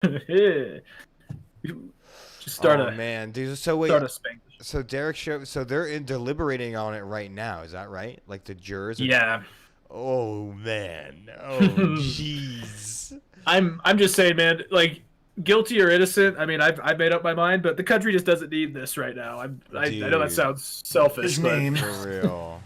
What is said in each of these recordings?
Just Oh man, dude. So start wait, a spank. so Derek show, so they're deliberating on it right now. Is that right? Like the jurors are. Yeah. Oh man. Oh jeez. I'm just saying, man, like guilty or innocent. I mean, I've made up my mind, but the country just doesn't need this right now. I know that Dude, sounds selfish, His but name. for real.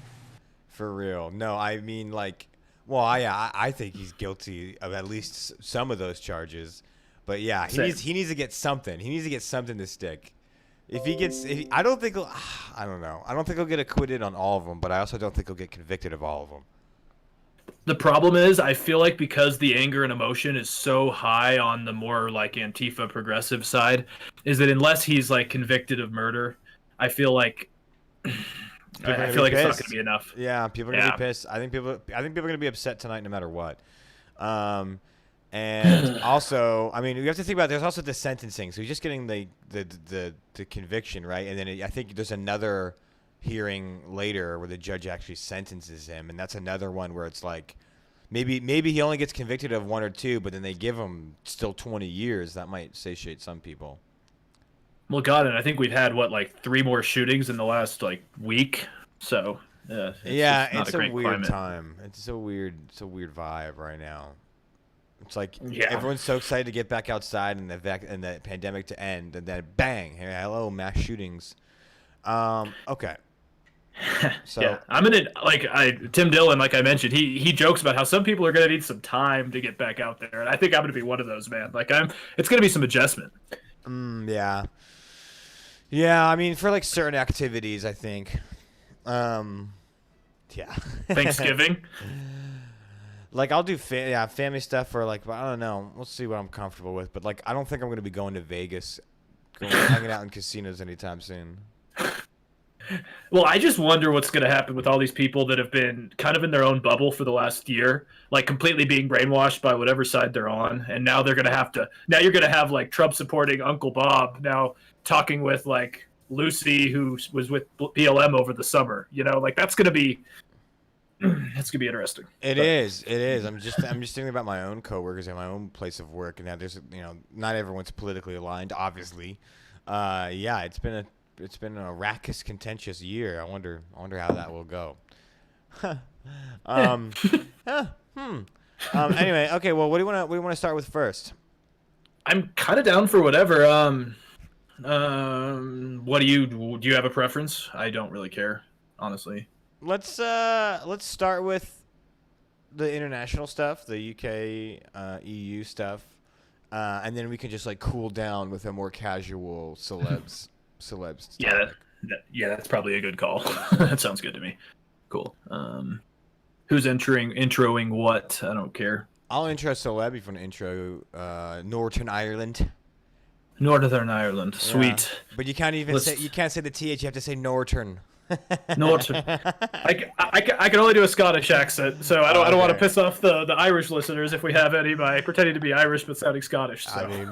For real. No, I mean like, well, I think he's guilty of at least some of those charges. But yeah, same. he needs to get something. He needs to get something to stick. If he gets, I don't think he'll. I don't know. I don't think he'll get acquitted on all of them, but I also don't think he'll get convicted of all of them. The problem is, I feel like because the anger and emotion is so high on the more like Antifa progressive side, is that unless he's like convicted of murder, I feel like People are I gonna feel be like it's not going to pissed. be enough. Yeah, people are gonna be Yeah. pissed. I think people are gonna be upset tonight, no matter what. Um, and also, I mean, you have to think about. There's also the sentencing. So he's just getting the conviction, right? And then I think there's another hearing later where the judge actually sentences him, and that's another one where it's like maybe he only gets convicted of one or two, but then they give him still 20 years. That might satiate some people. Well, God, and I think we've had what like three more shootings in the last like week. So Yeah, it's not a it's a great weird climate. time. It's a weird vibe right now. It's like Yeah. everyone's so excited to get back outside and and the pandemic to end, and then bang, hello, mass shootings. Okay, Yeah, so I'm in it. Like Tim Dillon, like I mentioned, he jokes about how some people are gonna need some time to get back out there, and I think I'm gonna be one of those, man. Like it's gonna be some adjustment. yeah, yeah. I mean, for like certain activities, I think. Um, yeah. Thanksgiving. Like I'll do family stuff for like I don't know. We'll see what I'm comfortable with, but like I don't think I'm gonna be going to Vegas, hanging out in casinos anytime soon. Well, I just wonder what's gonna happen with all these people that have been kind of in their own bubble for the last year, like completely being brainwashed by whatever side they're on, and now they're gonna have to. Now you're gonna have like Trump supporting Uncle Bob now talking with like Lucy, who was with BLM over the summer. You know, like that's gonna be that's gonna be interesting. It But is. It is. I'm just thinking about my own coworkers and my own place of work, and that there's not everyone's politically aligned, obviously. Yeah, it's been a raucous, contentious year. I wonder how that will go. um, huh, hmm. Anyway, okay. Well, what do you want to start with first? I'm kind of down for whatever. What do you have a preference? I don't really care, honestly. Let's start with the international stuff, the UK, EU stuff, and then we can just like cool down with a more casual celebs Yeah, topic. yeah, that's probably a good call. That sounds good to me. Cool. Who's introing what? I don't care. I'll intro celeb if you want to intro Northern Ireland. Northern Ireland, Yeah, sweet. but you Let's can't say the th. You have to say Northern. Northern. I can only do a Scottish accent, so I don't want to Okay. piss off the Irish listeners if we have any by pretending to be Irish but sounding Scottish. I So mean,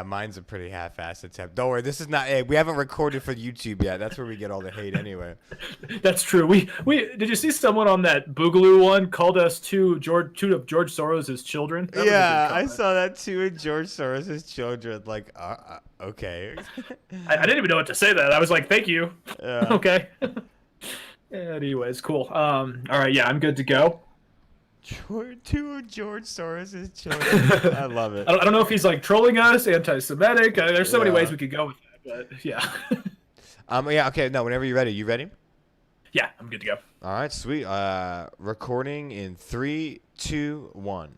mine's a pretty half-assed attempt. Don't worry, this is not. Hey, we haven't recorded for YouTube yet. That's where we get all the hate anyway. that's true. We did you see someone on that Boogaloo one called us two of George Soros' children? That was a good Yeah, I comment. saw that too in George Soros' children. Like, okay. I didn't even know what to say. That I was like, thank you. Yeah. Okay. Anyways, cool. All right, yeah, I'm good to go. Two of George Soros' children. I love it. I don't know if he's like trolling us, anti-Semitic. There's so many ways Yeah. we could go with that, but yeah, Yeah. Okay. No. Whenever you're ready. You ready? yeah, I'm good to go. All right. Sweet. Recording in three, two, one.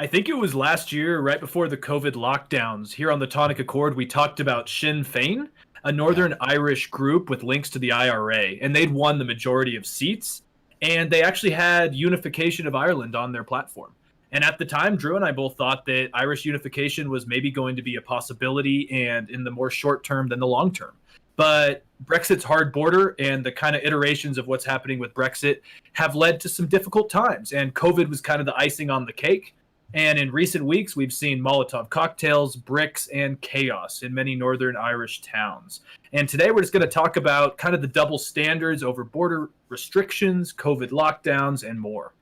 I think it was last year, right before the COVID lockdowns. Here on the Tonic Accord, we talked about Sinn Féin, a Yeah. Northern Irish group with links to the IRA, and they'd won the majority of seats, and they actually had unification of Ireland on their platform. And at the time, Drew and I both thought that Irish unification was maybe going to be a possibility and in the more short term than the long term. But Brexit's hard border and the kind of iterations of what's happening with Brexit have led to some difficult times. And COVID was kind of the icing on the cake. And in recent weeks, we've seen Molotov cocktails, bricks, and chaos in many Northern Irish towns. And today we're just going to talk about kind of the double standards over border restrictions, COVID lockdowns, and more.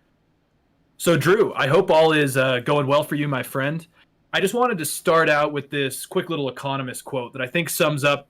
So, Drew, I hope all is going well for you, my friend. I just wanted to start out with this quick little economist quote that I think sums up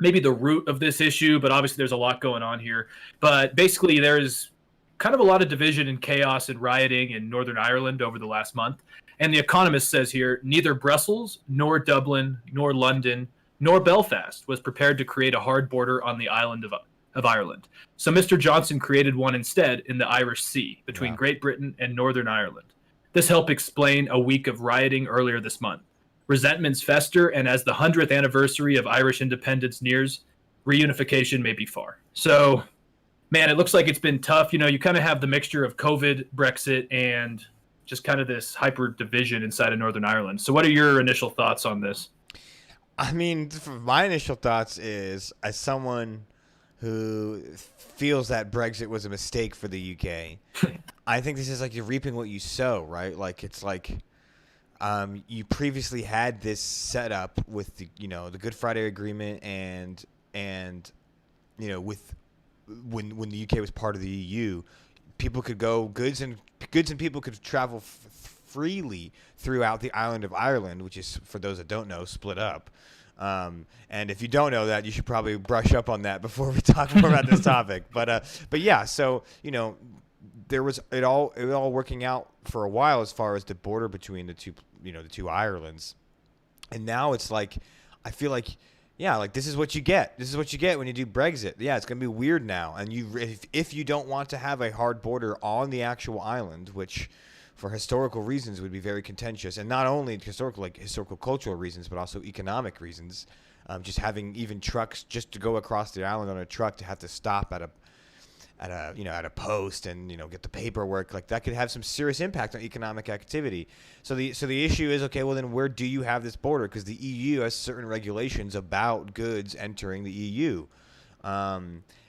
maybe the root of this issue, but obviously there's a lot going on here. But basically, there's kind of a lot of division and chaos and rioting in Northern Ireland over the last month. And the Economist says here, neither Brussels, nor Dublin, nor London, nor Belfast was prepared to create a hard border on the island of Ireland. So Mr. Johnson created one instead in the Irish Sea between Great Britain and Northern Ireland. This helped explain a week of rioting earlier this month. Resentments fester, and as the 100th anniversary of Irish independence nears, reunification may be far. So, man, it looks like it's been tough. You kind of have the mixture of COVID, Brexit, and just kind of this hyper division inside of Northern Ireland. So what are your initial thoughts on this? I mean, my initial thoughts is, as someone who feels that Brexit was a mistake for the UK, I think this is like you're reaping what you sow, right? Like it's like you previously had this set up with the Good Friday Agreement and with when the UK was part of the EU, people could go goods and people could travel freely throughout the island of Ireland, which is, for those that don't know, split up. And if you don't know that, you should probably brush up on that before we talk more about this topic. But yeah, so there was it all working out for a while as far as the border between the two Irelands, and now it's like I feel like. Yeah, like this is what you get. This is what you get when you do Brexit. Yeah, it's gonna be weird now. And if you don't want to have a hard border on the actual island, which for historical reasons would be very contentious, and not only historical cultural reasons, but also economic reasons, just having even trucks just to go across the island on a truck to have to stop at a post and get the paperwork, like that could have some serious impact on economic activity. So the issue is, okay, well then where do you have this border? Because the EU has certain regulations about goods entering the EU.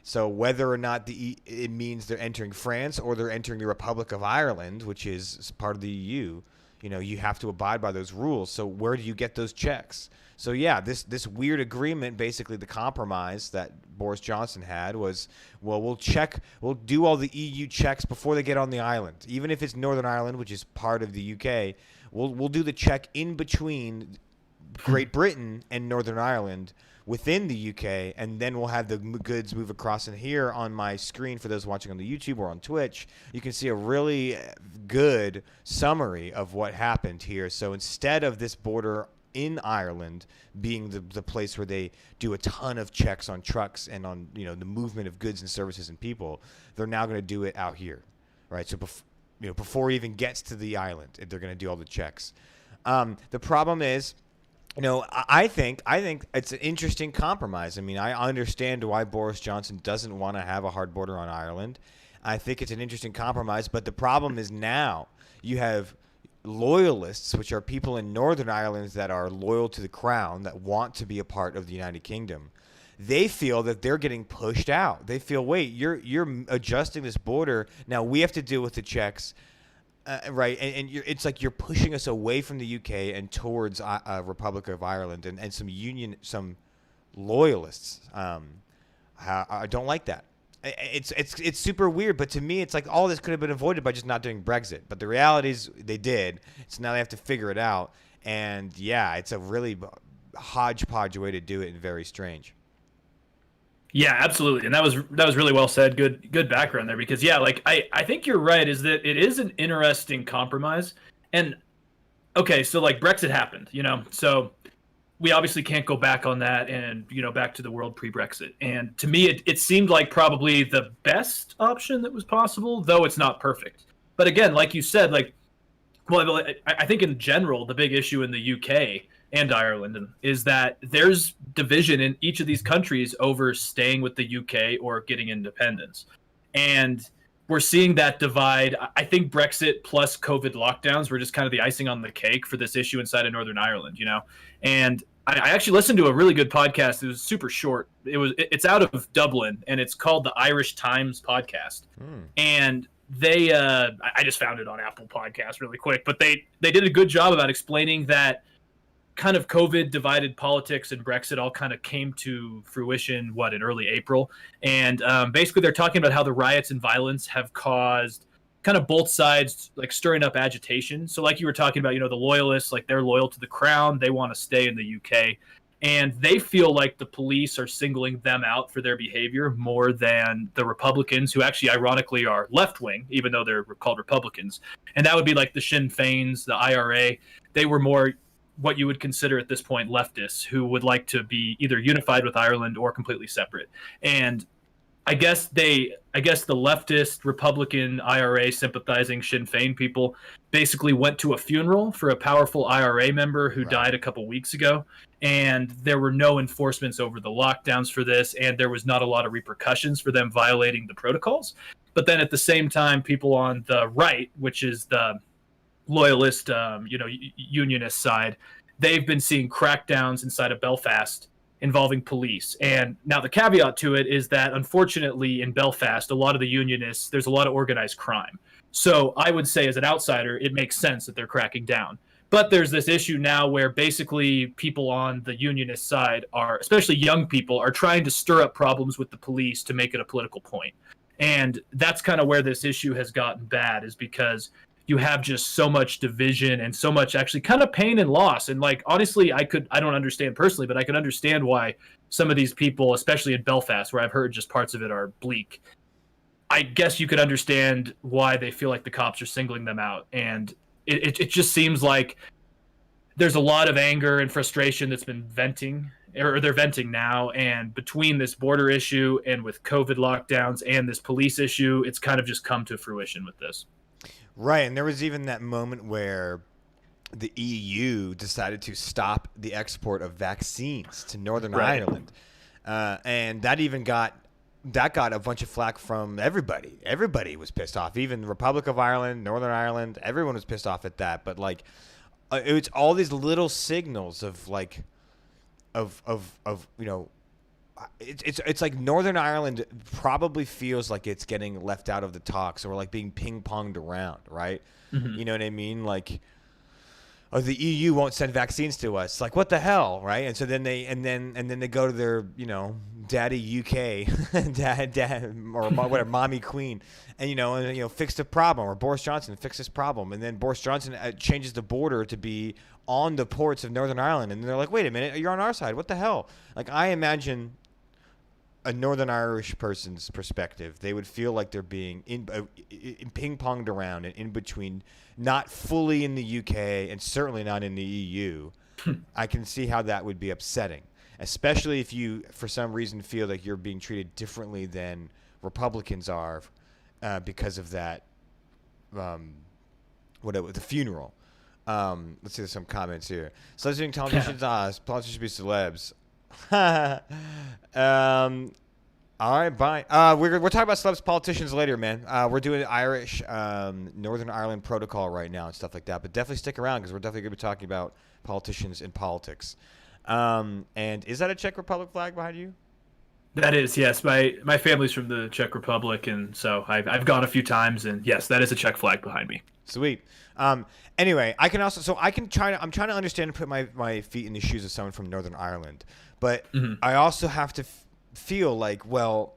So whether or not it means they're entering France or they're entering the Republic of Ireland, which is part of the EU, you have to abide by those rules. So where do you get those checks? So yeah, this weird agreement, basically the compromise that Boris Johnson had was, well, we'll do all the EU checks before they get on the island. Even if it's Northern Ireland, which is part of the UK, we'll do the check in between Great Britain and Northern Ireland within the UK, and then we'll have the goods move across. And here on my screen, for those watching on the YouTube or on Twitch, you can see a really good summary of what happened here. So instead of this border in Ireland being the place where they do a ton of checks on trucks and on the movement of goods and services and people, they're now going to do it out here, right? So before it even gets to the island, they're going to do all the checks. The problem is, I think it's an interesting compromise. I mean, I understand why Boris Johnson doesn't want to have a hard border on Ireland. I think it's an interesting compromise, but the problem is now you have loyalists, which are people in Northern Ireland that are loyal to the crown, that want to be a part of the United Kingdom. They feel that they're getting pushed out. They feel, wait, you're adjusting this border. Now we have to deal with the checks. Right, and it's like you're pushing us away from the UK and towards Republic of Ireland, and some loyalists. I don't like that. It's super weird, but to me, it's like all this could have been avoided by just not doing Brexit. But the reality is they did, so now they have to figure it out. And yeah, it's a really hodgepodge way to do it, and very strange. Yeah, absolutely. And that was really well said. Good background there, because yeah, like I think you're right, is that it is an interesting compromise. And okay, so like Brexit happened, so we obviously can't go back on that and back to the world pre-Brexit. And to me it seemed like probably the best option that was possible, though it's not perfect. But again, like you said, like I think in general the big issue in the UK and Ireland is that there's division in each of these countries over staying with the UK or getting independence. And we're seeing that divide. I think Brexit plus COVID lockdowns were just kind of the icing on the cake for this issue inside of Northern Ireland, And I actually listened to a really good podcast. It was super short. It's out of Dublin, and it's called the Irish Times Podcast. And they I just found it on Apple Podcasts really quick, but they did a good job about explaining that kind of COVID divided politics and Brexit all kind of came to fruition in early April. And basically they're talking about how the riots and violence have caused kind of both sides like stirring up agitation. So like you were talking about, the loyalists, like they're loyal to the crown, they want to stay in the UK, and they feel like the police are singling them out for their behavior more than the Republicans, who actually ironically are left wing, even though they're called Republicans. And that would be like the Sinn Féins, the IRA. They were more what you would consider at this point leftists, who would like to be either unified with Ireland or completely separate. And I guess the leftist Republican IRA sympathizing Sinn Féin people basically went to a funeral for a powerful IRA member who died a couple weeks ago, and there were no enforcements over the lockdowns for this, and there was not a lot of repercussions for them violating the protocols. But then at the same time, people on the right, which is the loyalist, unionist side, they've been seeing crackdowns inside of Belfast involving police. And now the caveat to it is that unfortunately in Belfast, a lot of the unionists, there's a lot of organized crime. So I would say as an outsider, it makes sense that they're cracking down. But there's this issue now where basically people on the unionist side are, especially young people, are trying to stir up problems with the police to make it a political point. And that's kind of where this issue has gotten bad, is because you have just so much division and so much actually kind of pain and loss. And like, honestly, I don't understand personally, but I can understand why some of these people, especially in Belfast, where I've heard just parts of it are bleak, I guess you could understand why they feel like the cops are singling them out. And it just seems like there's a lot of anger and frustration that's been venting, or they're venting now. And between this border issue and with COVID lockdowns and this police issue, it's kind of just come to fruition with this. Right, and there was even that moment where the EU decided to stop the export of vaccines to Northern Ireland, and that even got a bunch of flack from everybody. Everybody was pissed off, even the Republic of Ireland, Northern Ireland. Everyone was pissed off at that. But like, it's all these little signals of like, It's like Northern Ireland probably feels like it's getting left out of the talks, or like being ping-ponged around, right? Mm-hmm. You know what I mean? Like, oh, the EU won't send vaccines to us. Like, what the hell, right? And so then they they go to their, daddy UK, dad or whatever, mommy queen, and fix the problem, or Boris Johnson fix this problem, and then Boris Johnson changes the border to be on the ports of Northern Ireland, and they're like, wait a minute, you're on our side. What the hell? Like, I imagine a Northern Irish person's perspective, they would feel like they're being in ping-ponged around and in between, not fully in the UK and certainly not in the EU. I can see how that would be upsetting, especially if you, for some reason, feel like you're being treated differently than Republicans are because of that, the funeral. Let's see, there's some comments here. Celebs being politicians, politicians should be celebs. All right, bye. We're talking about celebs, politicians later, man. We're doing Irish, Northern Ireland protocol right now and stuff like that. But definitely stick around, because we're definitely going to be talking about politicians and politics. And is that a Czech Republic flag behind you? That is, yes. My family's from the Czech Republic, and so I've gone a few times, and yes, that is a Czech flag behind me. Sweet. Anyway, I'm trying to understand and put my feet in the shoes of someone from Northern Ireland, but I also have to feel like, well,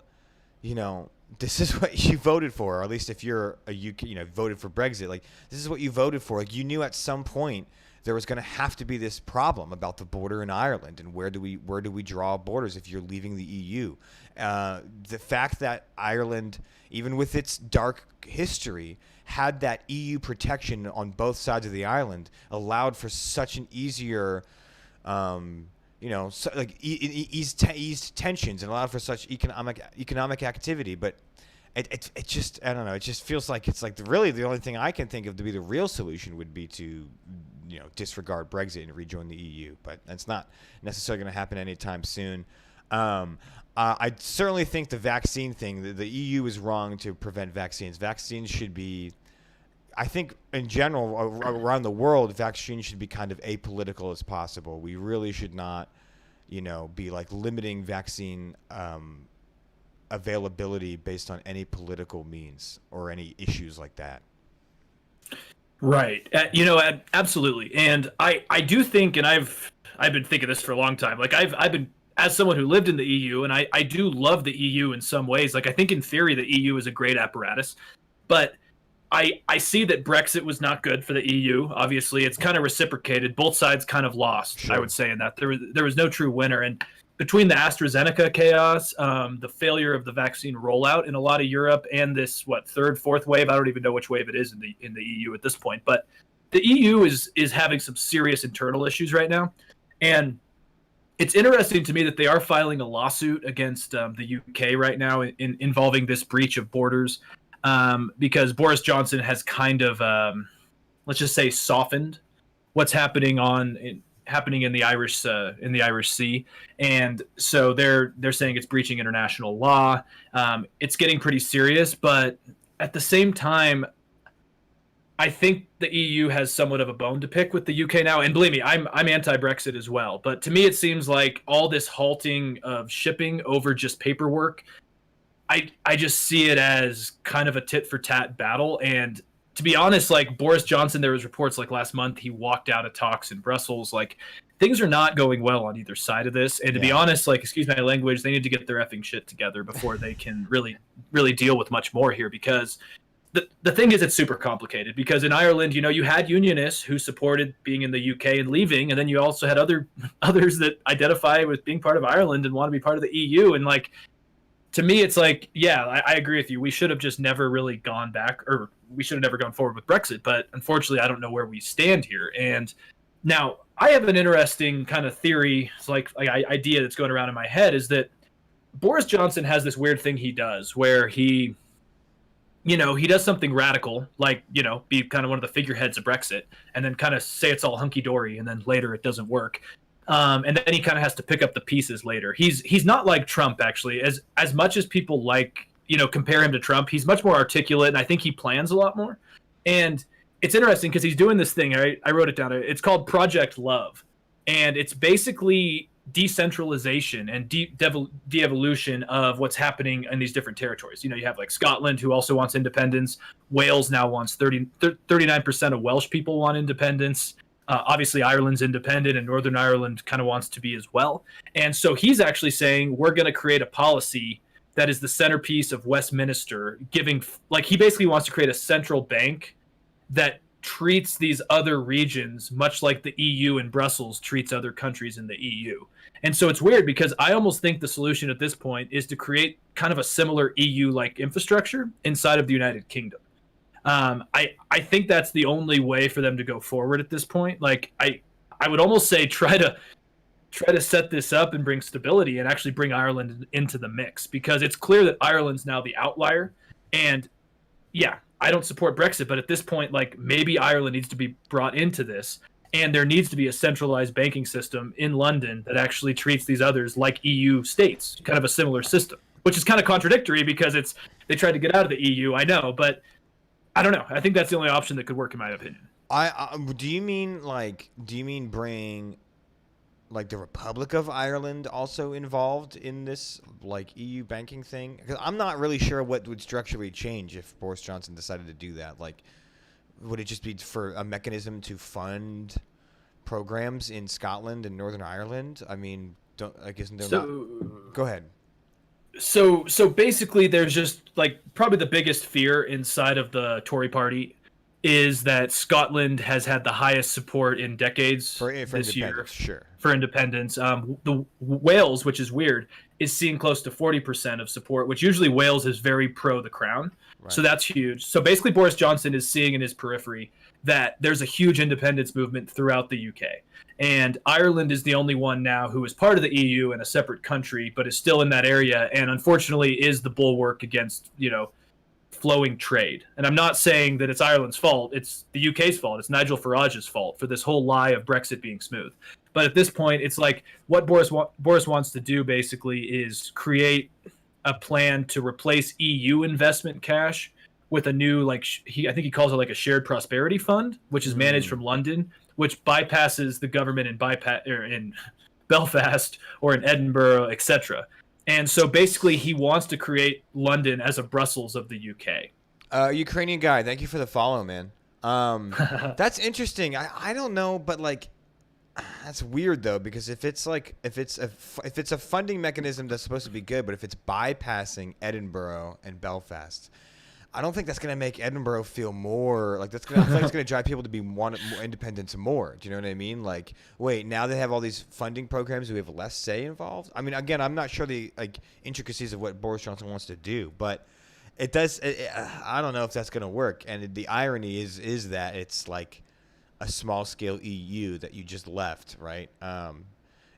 this is what you voted for, or at least if you're a UK, voted for Brexit, like, this is what you voted for. Like, you knew at some point there was going to have to be this problem about the border in Ireland, and where do we draw borders if you're leaving the EU? The fact that Ireland, even with its dark history, had that EU protection on both sides of the island, allowed for such an easier, ease tensions, and allowed for such economic activity. But it just, I don't know. It just feels like it's like really the only thing I can think of to be the real solution would be to, disregard Brexit and rejoin the EU. But that's not necessarily going to happen anytime soon. I certainly think the vaccine thing, the EU is wrong to prevent vaccines. Vaccines should be, I think in general, around the world, vaccines should be kind of apolitical as possible. We really should not, be like limiting vaccine availability based on any political means or any issues like that. Right. Absolutely. And I do think, and I've been thinking this for a long time, like I've been, as someone who lived in the EU, and I do love the EU in some ways. Like, I think in theory the EU is a great apparatus, but I see that Brexit was not good for the EU. Obviously, it's kind of reciprocated. Both sides kind of lost, I Sure. would say, in that there was no true winner. And between the AstraZeneca chaos, the failure of the vaccine rollout in a lot of Europe, and this third, fourth wave, I don't even know which wave it is in the EU at this point. But the EU is having some serious internal issues right now, and it's interesting to me that they are filing a lawsuit against the UK right now involving this breach of borders, because Boris Johnson has kind of, let's just say, softened what's happening in the Irish Sea, and so they're saying it's breaching international law. It's getting pretty serious, but at the same time, I think the EU has somewhat of a bone to pick with the UK now, and believe me, I'm anti-Brexit as well. But to me, it seems like all this halting of shipping over just paperwork, I just see it as kind of a tit for tat battle. And to be honest, like Boris Johnson, there was reports like last month he walked out of talks in Brussels. Like things are not going well on either side of this. And to be Yeah. honest, like excuse my language, they need to get their effing shit together before they can really deal with much more here, because the thing is, it's super complicated because in Ireland, you had unionists who supported being in the UK and leaving, and then you also had others that identify with being part of Ireland and want to be part of the EU. And like, to me, it's like, yeah, I agree with you. We should have just never really gone back, or we should have never gone forward with Brexit. But unfortunately, I don't know where we stand here. And now I have an interesting kind of theory, it's like idea that's going around in my head, is that Boris Johnson has this weird thing he does where he does something radical, like, be kind of one of the figureheads of Brexit, and then kind of say it's all hunky dory, and then later it doesn't work. And then he kind of has to pick up the pieces later. He's not like Trump, actually. As much as people compare him to Trump, he's much more articulate, and I think he plans a lot more. And it's interesting because he's doing this thing. I wrote it down. It's called Project Love, and it's basically decentralization and de-evolution of what's happening in these different territories. You have like Scotland, who also wants independence. Wales now wants 39% of Welsh people want independence. Obviously, Ireland's independent, and Northern Ireland kind of wants to be as well. And so he's actually saying we're going to create a policy that is the centerpiece of Westminster, he basically wants to create a central bank that treats these other regions much like the EU and Brussels treats other countries in the EU. And so it's weird because I almost think the solution at this point is to create kind of a similar EU-like infrastructure inside of the United Kingdom. I think that's the only way for them to go forward at this point. Like I would almost say try to set this up and bring stability and actually bring Ireland into the mix, because it's clear that Ireland's now the outlier. And yeah, I don't support Brexit, but at this point, like maybe Ireland needs to be brought into this, and there needs to be a centralized banking system in London that actually treats these others like EU states, kind of a similar system, which is kind of contradictory because they tried to get out of the EU, I know, but I don't know. I think that's the only option that could work in my opinion. Do you mean bring like the Republic of Ireland also involved in this like EU banking thing? Because I'm not really sure what would structurally change if Boris Johnson decided to do that. Like, would it just be for a mechanism to fund programs in Scotland and Northern Ireland? I mean, isn't there not? Go ahead. So basically, there's just like probably the biggest fear inside of the Tory party is that Scotland has had the highest support in decades For this year sure. for independence. The Wales, which is weird, is seeing close to 40% of support, which usually Wales is very pro the crown. Right. So that's huge. So basically, Boris Johnson is seeing in his periphery that there's a huge independence movement throughout the UK. And Ireland is the only one now who is part of the EU and a separate country, but is still in that area, and unfortunately is the bulwark against, flowing trade. And I'm not saying that it's Ireland's fault. It's the UK's fault. It's Nigel Farage's fault for this whole lie of Brexit being smooth. But at this point, it's like what Boris wants to do basically is create a plan to replace EU investment cash with a new, I think he calls it like a shared prosperity fund, which is managed from London, which bypasses the government in Belfast or in Edinburgh, etc. And so basically he wants to create London as a Brussels of the UK. Ukrainian guy, thank you for the follow, man. That's interesting. I don't know, but like that's weird though, because if it's a funding mechanism that's supposed to be good, but if it's bypassing Edinburgh and Belfast, I don't think that's going to make Edinburgh feel more like that's going to. I feel like it's going to drive people to be want more independence more. Do you know what I mean? Like, wait, now they have all these funding programs, we have less say involved. I mean, again, I'm not sure the intricacies of what Boris Johnson wants to do, but it does. I don't know if that's going to work. And the irony is that it's like a small scale EU that you just left, right?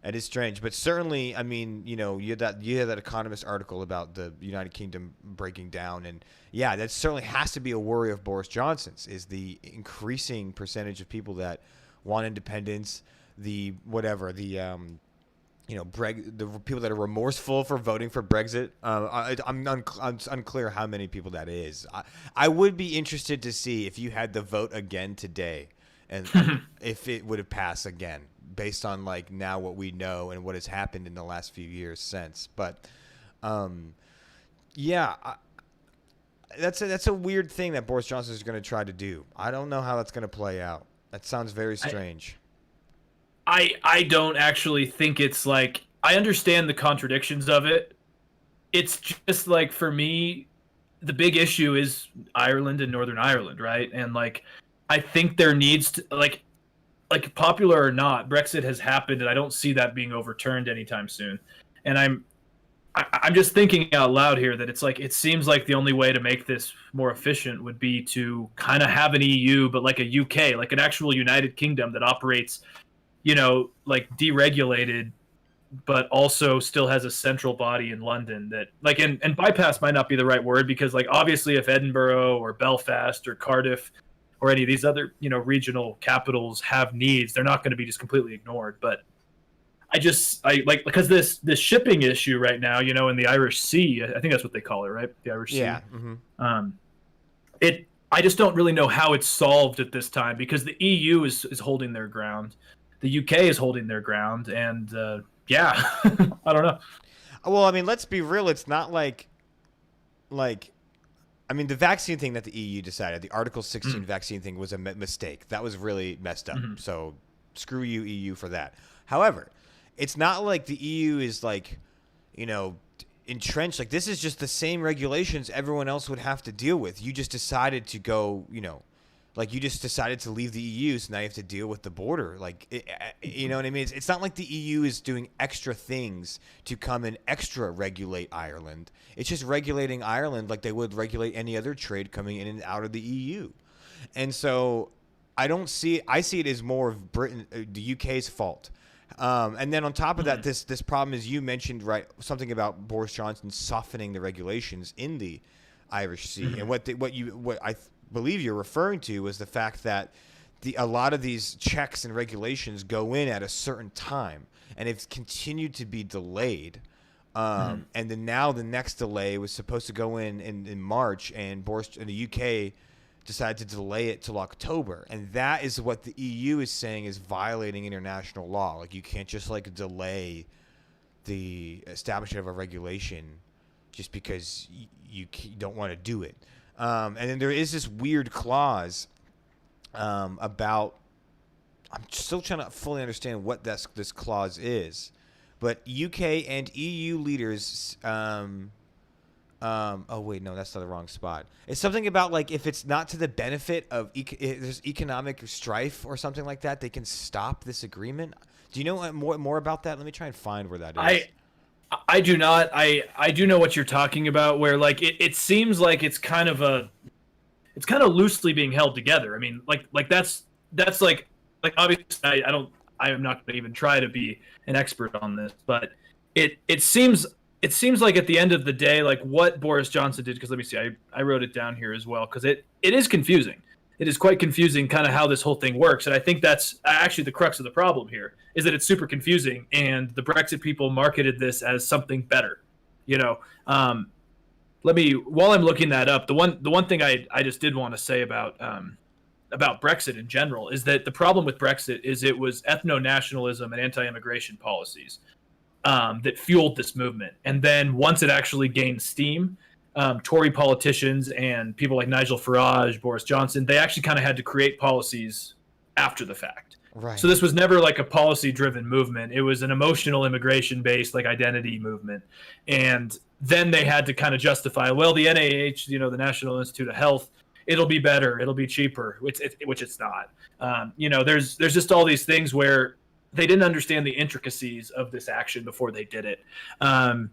It is strange, but certainly, I mean, you had that Economist article about the United Kingdom breaking down, and yeah, that certainly has to be a worry of Boris Johnson's, is the increasing percentage of people that want independence, the people that are remorseful for voting for Brexit. I'm unclear how many people that is. I would be interested to see if you had the vote again today, and if it would have passed again, based on like now what we know and what has happened in the last few years since. But that's a weird thing that Boris Johnson is going to try to do. I don't know how that's going to play out. That sounds very strange. I don't actually think it's like, I understand the contradictions of it. It's just like, for me, the big issue is Ireland and Northern Ireland, right? And like, I think there needs to, like popular or not, Brexit has happened, and I don't see that being overturned anytime soon. And I'm just thinking out loud here that it's like, it seems like the only way to make this more efficient would be to kind of have an EU, but like a UK, like an actual United Kingdom that operates, like deregulated, but also still has a central body in London that like, and bypass might not be the right word, because like, obviously if Edinburgh or Belfast or Cardiff or any of these other, regional capitals have needs, they're not going to be just completely ignored. But I like, because this shipping issue right now, in the Irish Sea, I think that's what they call it, right? The Irish Sea. Yeah. Mm-hmm. I just don't really know how it's solved at this time, because the EU is holding their ground, the UK is holding their ground, and I don't know. Well, I mean, let's be real. It's not like. I mean, the vaccine thing that the EU decided, the Article 16 vaccine thing, was a mistake. That was really messed up. So screw you, EU, for that. However, it's not like the EU is like, entrenched. Like, this is just the same regulations everyone else would have to deal with. You just decided to go, you just decided to leave the EU, so now you have to deal with the border. Like, you know what I mean? It's not like the EU is doing extra things to come and extra regulate Ireland. It's just regulating Ireland like they would regulate any other trade coming in and out of the EU. And so I see it as more of the UK's fault. And then on top of that, this problem is, you mentioned, right, something about Boris Johnson softening the regulations in the Irish Sea. And what I believe you're referring to was the fact that a lot of these checks and regulations go in at a certain time, and it's continued to be delayed. And then now the next delay was supposed to go in March, and the UK decided to delay it till October. And that is what the EU is saying is violating international law. Like, you can't just like delay the establishment of a regulation just because you don't want to do it. And then there is this weird clause about, I'm still trying to fully understand what this clause is, but UK and EU leaders, oh wait, no, that's not the wrong spot. It's something about like, if it's not to the benefit of if there's economic strife or something like that, they can stop this agreement. Do you know more about that? Let me try and find where that is. I do not. I do know what you're talking about, where like it seems like it's kind of loosely being held together. I mean, like that's like obviously I am not going to even try to be an expert on this, but it seems like at the end of the day, like what Boris Johnson did, because let me see, I wrote it down here as well, because it is confusing. It is quite confusing kind of how this whole thing works. And I think that's actually the crux of the problem here, is that it's super confusing, and the Brexit people marketed this as something better. While I'm looking that up, the one thing I just did want to say about Brexit in general is that the problem with Brexit is it was ethno-nationalism and anti-immigration policies that fueled this movement. And then once it actually gained steam, Tory politicians and people like Nigel Farage, Boris Johnson, they actually kind of had to create policies after the fact. Right. So this was never like a policy driven movement. It was an emotional immigration based like identity movement. And then they had to kind of justify, well, the NIH, the National Institute of Health, it'll be better, it'll be cheaper, which it's not. There's just all these things where they didn't understand the intricacies of this action before they did it. I'm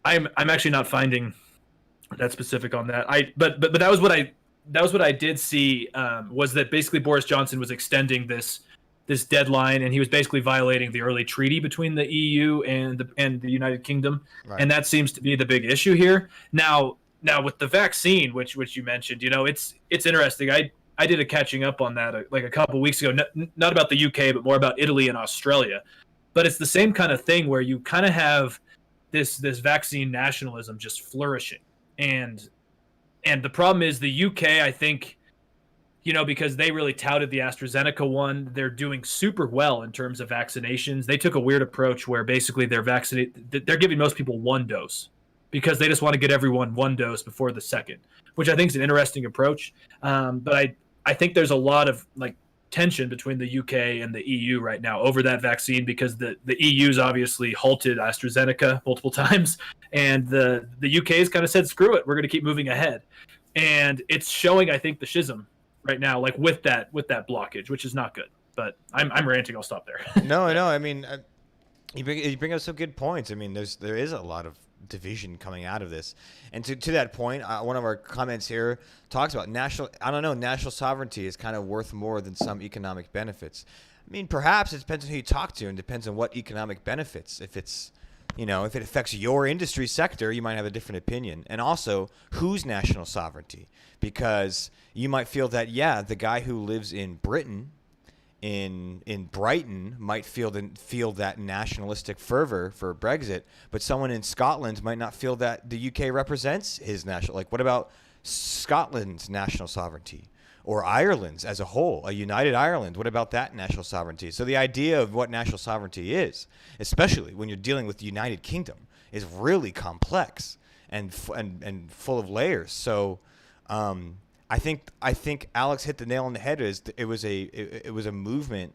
actually not finding that specific on that. But that was what I did see, was that basically Boris Johnson was extending this deadline, and he was basically violating the early treaty between the EU and the United Kingdom, Right. and that seems to be the big issue here. Now with the vaccine, which you mentioned, it's interesting. I did a catching up on that like a couple weeks ago, not about the UK, but more about Italy and Australia. But it's the same kind of thing where you kind of have this vaccine nationalism just flourishing, and the problem is the UK, I think, because they really touted the AstraZeneca one, they're doing super well in terms of vaccinations. They took a weird approach where basically they're giving most people one dose because they just want to get everyone one dose before the second, which I think is an interesting approach. But I think there's a lot of like tension between the UK and the EU right now over that vaccine because the EU's obviously halted AstraZeneca multiple times, and the UK has kind of said, screw it, we're going to keep moving ahead. And it's showing, I think, the schism right now, like with that blockage, which is not good. But I'm ranting. I'll stop there. No. I mean, you bring up some good points. I mean, there is a lot of division coming out of this, and to that point, one of our comments here talks about national sovereignty is kind of worth more than some economic benefits. I mean, perhaps it depends on who you talk to and depends on what economic benefits. If it's if it affects your industry sector, you might have a different opinion. And also, whose national sovereignty? Because you might feel that, the guy who lives in Britain, in Brighton, might feel that nationalistic fervor for Brexit, but someone in Scotland might not feel that the UK represents his national. Like, what about Scotland's national sovereignty? Or Ireland's as a whole, a united Ireland. What about that national sovereignty? So the idea of what national sovereignty is, especially when you're dealing with the United Kingdom, is really complex and full of layers. So I think Alex hit the nail on the head. It was a movement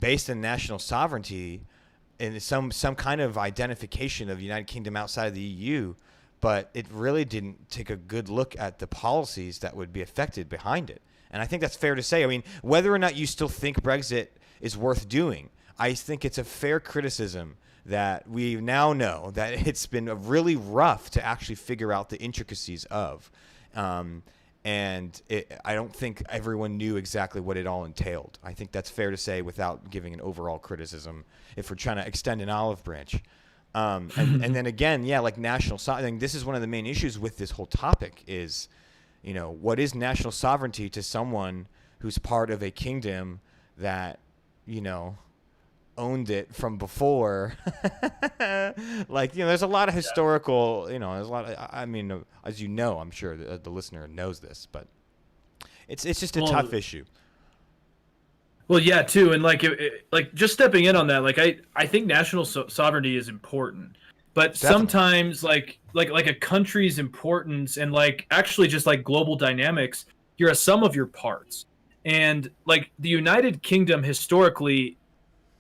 based on national sovereignty and some kind of identification of the United Kingdom outside of the EU, but it really didn't take a good look at the policies that would be affected behind it. And I think that's fair to say. I mean, whether or not you still think Brexit is worth doing, I think it's a fair criticism that we now know that it's been really rough to actually figure out the intricacies of. And I don't think everyone knew exactly what it all entailed. I think that's fair to say without giving an overall criticism if we're trying to extend an olive branch. And then again, like national sovereignty. I think this is one of the main issues with this whole topic is, what is national sovereignty to someone who's part of a kingdom that, owned it from before? There's a lot of historical, there's a lot of, I mean, as I'm sure the listener knows this, but it's just a tough issue. Well, yeah, too. And like just stepping in on that, like I think national sovereignty is important. But Definitely. sometimes like a country's importance and like actually just like global dynamics, you're a sum of your parts. And like the United Kingdom historically,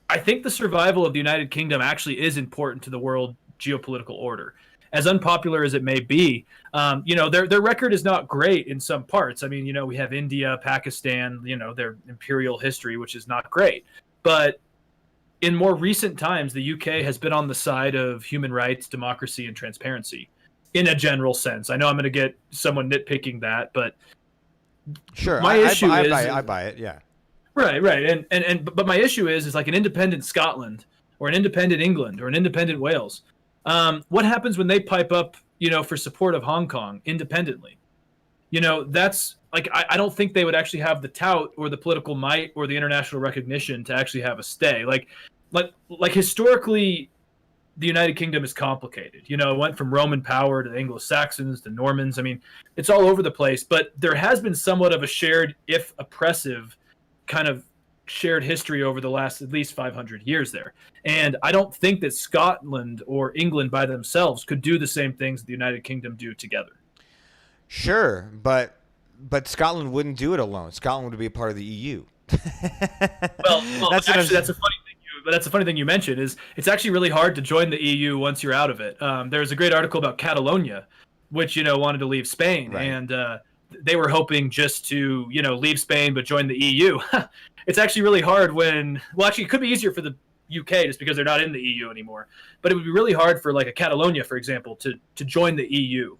I think the survival of the United Kingdom actually is important to the world geopolitical order. As unpopular as it may be, their record is not great in some parts. I mean, we have India, Pakistan, their imperial history, which is not great. But in more recent times, the UK has been on the side of human rights, democracy, and transparency in a general sense. I know I'm going to get someone nitpicking that, but sure, my issue is I buy it, yeah. Right. But my issue is like an independent Scotland or an independent England or an independent Wales. What happens when they pipe up, for support of Hong Kong independently? That's like I don't think they would actually have the tout or the political might or the international recognition to actually have a stay. Like historically, the United Kingdom is complicated. It went from Roman power to Anglo-Saxons to Normans. I mean, it's all over the place. But there has been somewhat of a shared, if oppressive, kind of shared history over the last at least 500 years there. And I don't think that Scotland or England by themselves could do the same things the United Kingdom do together. Sure, but Scotland wouldn't do it alone. Scotland would be a part of the EU. Well, That's what I'm. actually, that's a funny thing. But that's a funny thing you mentioned is it's actually really hard to join the EU once you're out of it. There's a great article about Catalonia, which wanted to leave Spain, Right. and they were hoping just to leave Spain but join the EU. It's actually really hard well, actually, it could be easier for the UK just because they're not in the EU anymore. But it would be really hard for like a Catalonia, for example, to join the EU.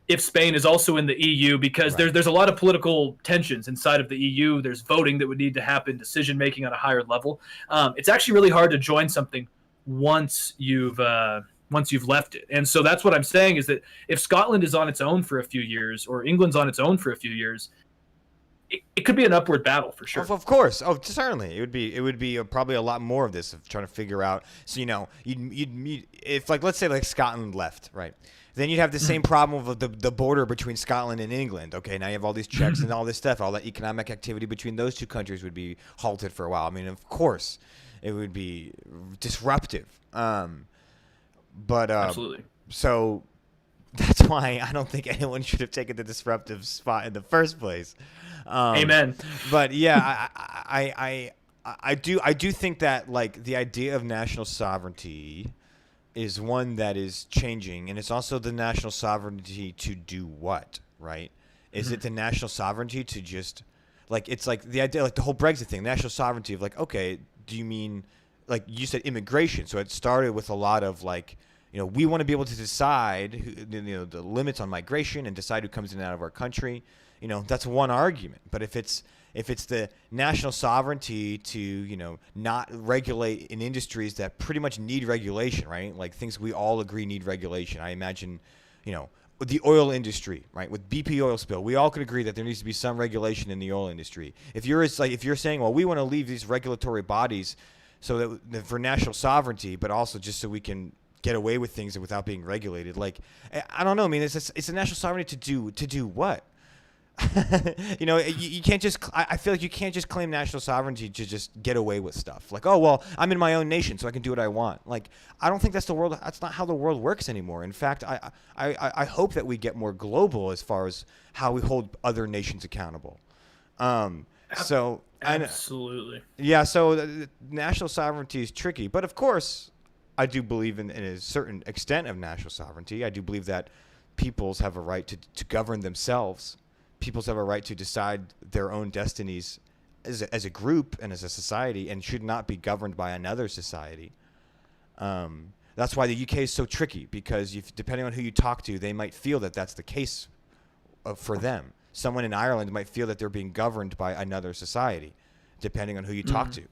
If Spain is also in the EU, because Right. there's a lot of political tensions inside of the EU. There's voting that would need to happen, decision making on a higher level. It's actually really hard to join something once you've left it. And so that's what I'm saying is that if Scotland is on its own for a few years or England's on its own for a few years, it could be an upward battle for sure. Of course, certainly, it would be probably a lot more of this of trying to figure out. So if like let's say like Scotland left, right? Then you'd have the same problem with the border between Scotland and England. Okay, now you have all these checks and all this stuff. All that economic activity between those two countries would be halted for a while. I mean, of course, it would be disruptive. But Absolutely. so that's why I don't think anyone should have taken the disruptive spot in the first place. Amen. But yeah, I do think that like the idea of national sovereignty is one that is changing, and it's also the national sovereignty to do what, right? Is it the national sovereignty to just like it's like the idea like the whole Brexit thing, national sovereignty of like okay, do you mean like you said immigration? So it started with a lot of like we want to be able to decide the limits on migration and decide who comes in and out of our country. That's one argument. But if it's the national sovereignty to not regulate in industries that pretty much need regulation, right? Like things we all agree need regulation. I imagine, the oil industry, right? With BP oil spill, we all could agree that there needs to be some regulation in the oil industry. If you're saying, well, we want to leave these regulatory bodies so that for national sovereignty, but also just so we can get away with things without being regulated. Like I don't know. I mean, it's a national sovereignty to do what? You can't just. I feel like you can't just claim national sovereignty to just get away with stuff. Like, oh well, I'm in my own nation, so I can do what I want. Like, I don't think that's the world. That's not how the world works anymore. In fact, I hope that we get more global as far as how we hold other nations accountable. So Absolutely. yeah. So national sovereignty is tricky, but of course, I do believe in a certain extent of national sovereignty. I do believe that peoples have a right to govern themselves. Peoples have a right to decide their own destinies as a group and as a society and should not be governed by another society. That's why the UK is so tricky because depending on who you talk to, they might feel that that's the case for them. Someone in Ireland might feel that they're being governed by another society, depending on who you talk to.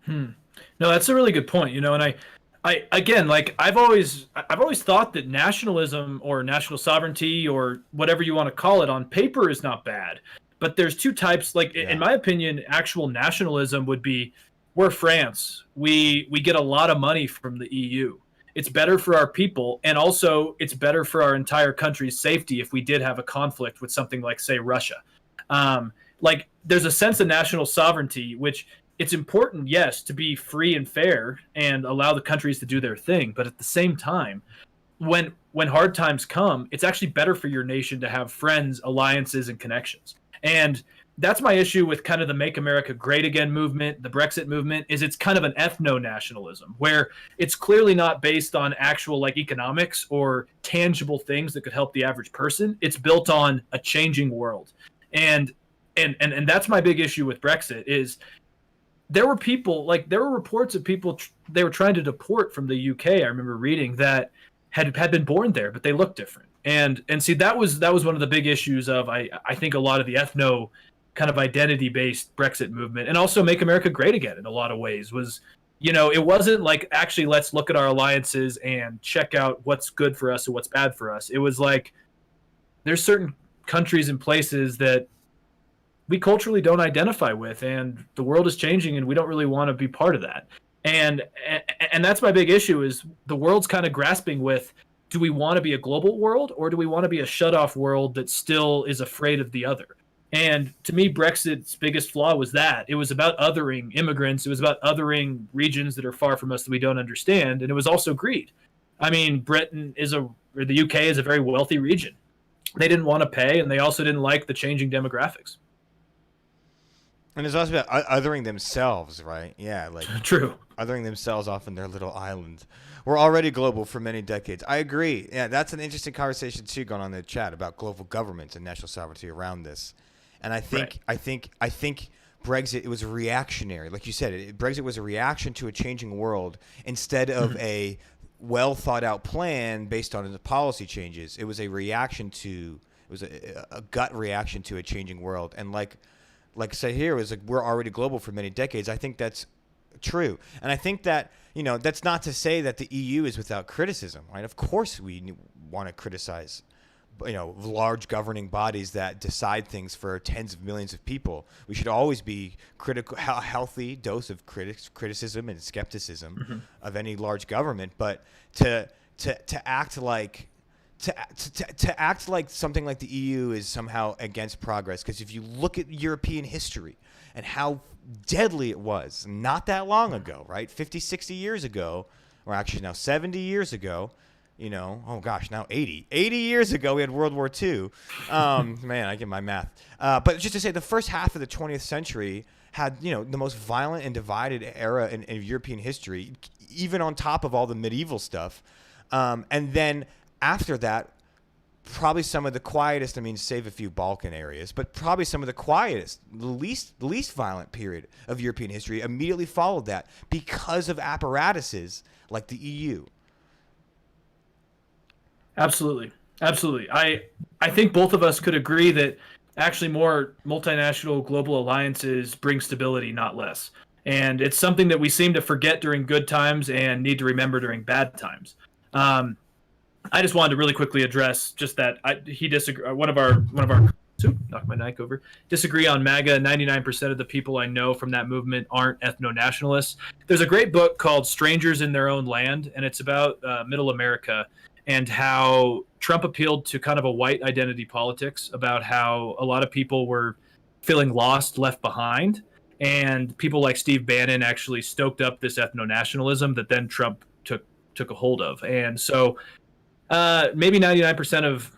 No, that's a really good point. And I again, like I've always thought that nationalism or national sovereignty or whatever you want to call it on paper is not bad. But there's two types. Like in my opinion, actual nationalism would be we're France. We get a lot of money from the EU. It's better for our people, and also it's better for our entire country's safety if we did have a conflict with something like, say, Russia. Like there's a sense of national sovereignty, which it's important, yes, to be free and fair and allow the countries to do their thing. But at the same time, when hard times come, it's actually better for your nation to have friends, alliances, and connections. And that's my issue with kind of the Make America Great Again movement, the Brexit movement, is it's kind of an ethno-nationalism where it's clearly not based on actual like economics or tangible things that could help the average person. It's built on a changing world. And that's my big issue with Brexit is there were reports of people they were trying to deport from the UK. I remember reading that had been born there, but they looked different. And see, that was one of the big issues of I think a lot of the ethno kind of identity-based Brexit movement, and also Make America Great Again in a lot of ways was, it wasn't like actually let's look at our alliances and check out what's good for us and what's bad for us. It was like there's certain countries and places that we culturally don't identify with, and the world is changing, and we don't really want to be part of that. And that's my big issue is the world's kind of grasping with, do we want to be a global world or do we want to be a shut-off world that still is afraid of the other? And to me, Brexit's biggest flaw was that. It was about othering immigrants. It was about othering regions that are far from us that we don't understand. And it was also greed. I mean, the UK is a very wealthy region. They didn't want to pay, and they also didn't like the changing demographics. And it's also about othering themselves, right? Yeah, like True. othering themselves off in their little island. We're already global for many decades. I agree. Yeah, that's an interesting conversation too going on in the chat about global governments and national sovereignty around this. And Right. I think Brexit, it was reactionary, like you said. Brexit was a reaction to a changing world instead of a well thought out plan based on the policy changes. It was a reaction to it was a gut reaction to a changing world. And like I said here, it was like we're already global for many decades. I think that's true. And I think that, that's not to say that the EU is without criticism, right? Of course we want to criticize, large governing bodies that decide things for tens of millions of people. We should always be critical, a healthy dose of criticism and skepticism of any large government. But to act like to act like something like the EU is somehow against progress, because if you look at European history and how deadly it was not that long ago, right? 50, 60 years ago, or actually now 70 years ago, oh gosh, now 80 years ago, we had World War II. Man, I get my math. But just to say, the first half of the 20th century had, the most violent and divided era in European history, even on top of all the medieval stuff. And then after that, probably some of the quietest, save a few Balkan areas, but probably some of the quietest, the least violent period of European history immediately followed that because of apparatuses like the EU. Absolutely. Absolutely. I think both of us could agree that actually more multinational global alliances bring stability, not less. And it's something that we seem to forget during good times and need to remember during bad times. I just wanted to really quickly address just that he disagree. One of our knock my mic over. Disagree on MAGA. 99% of the people I know from that movement aren't ethno-nationalists. There's a great book called "Strangers in Their Own Land," and it's about Middle America and how Trump appealed to kind of a white identity politics about how a lot of people were feeling lost, left behind, and people like Steve Bannon actually stoked up this ethno-nationalism that then Trump took a hold of. And so maybe 99% of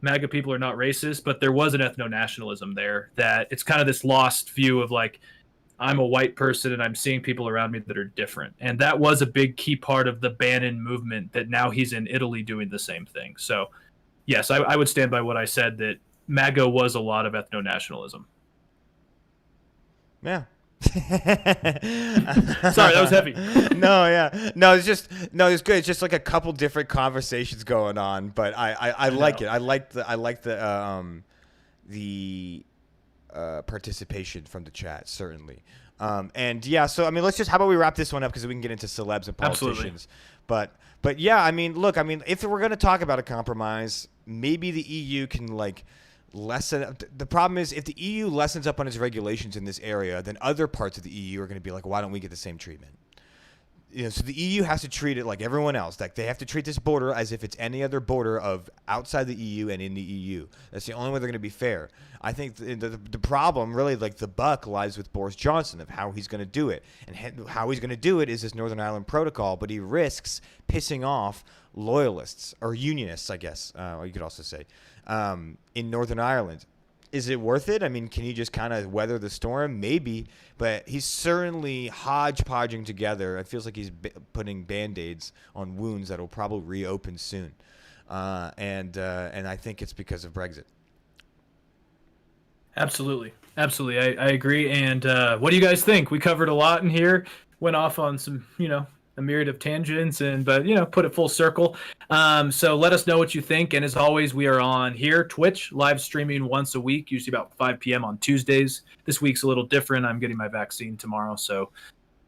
MAGA people are not racist, but there was an ethno-nationalism there that it's kind of this lost view of like, I'm a white person and I'm seeing people around me that are different. And that was a big key part of the Bannon movement that now he's in Italy doing the same thing. So yes, I would stand by what I said, that MAGA was a lot of ethno-nationalism. Yeah. Sorry, that was heavy. No, it's good. It's just like a couple different conversations going on, but I like it. I like the participation from the chat, certainly. And yeah, so how about we wrap this one up, because we can get into celebs and politicians. Absolutely. But yeah, look, if we're going to talk about a compromise, maybe the EU can lessen. The problem is, if the EU lessens up on its regulations in this area, then other parts of the EU are going to be like, why don't we get the same treatment? So the EU has to treat it like everyone else. Like, they have to treat this border as if it's any other border of outside the EU and in the EU. That's the only way they're going to be fair. I think the problem, really, the buck lies with Boris Johnson of how he's going to do it. And how he's going to do it is this Northern Ireland Protocol, but he risks pissing off loyalists, or unionists, I guess, or you could also say, in Northern Ireland. Is it worth it? Can he just kind of weather the storm? Maybe, but he's certainly hodgepodging together. It feels like he's putting Band-Aids on wounds that will probably reopen soon, and I think it's because of Brexit. Absolutely. I agree. And what do you guys think? We covered a lot in here. Went off on some, a myriad of tangents, but put it full circle. So let us know what you think. And as always, we are on here, Twitch, live streaming once a week, usually about 5 p.m. on Tuesdays. This week's a little different. I'm getting my vaccine tomorrow, so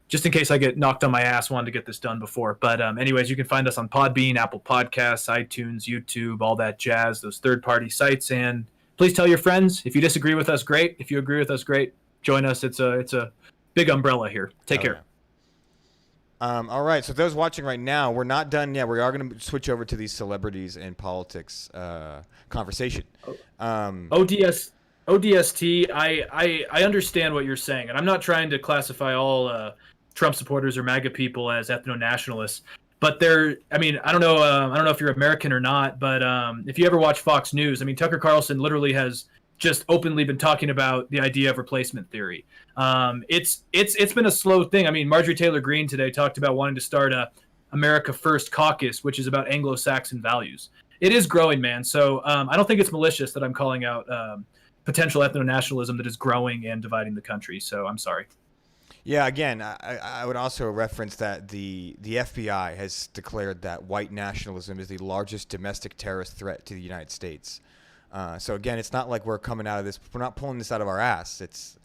just in case I get knocked on my ass, wanted to get this done before. But anyways, you can find us on Podbean, Apple Podcasts, iTunes, YouTube, all that jazz, those third-party sites. And please tell your friends. If you disagree with us, great. If you agree with us, great. Join us. It's a big umbrella here. Take care. Yeah. All right, so those watching right now, we're not done yet. We are going to switch over to these celebrities and politics conversation. ODST, I understand what you're saying, and I'm not trying to classify all Trump supporters or MAGA people as ethno-nationalists, but I don't know if you're American or not, but if you ever watch Fox News, Tucker Carlson literally has just openly been talking about the idea of replacement theory. It's been a slow thing. I mean, Marjorie Taylor Greene today talked about wanting to start a America First caucus, which is about Anglo-Saxon values. It is growing, man. So I don't think it's malicious that I'm calling out potential ethno-nationalism that is growing and dividing the country. So I'm sorry. Yeah, again, I would also reference that the FBI has declared that white nationalism is the largest domestic terrorist threat to the United States. So again, it's not like we're coming out of this. We're not pulling this out of our ass. It's,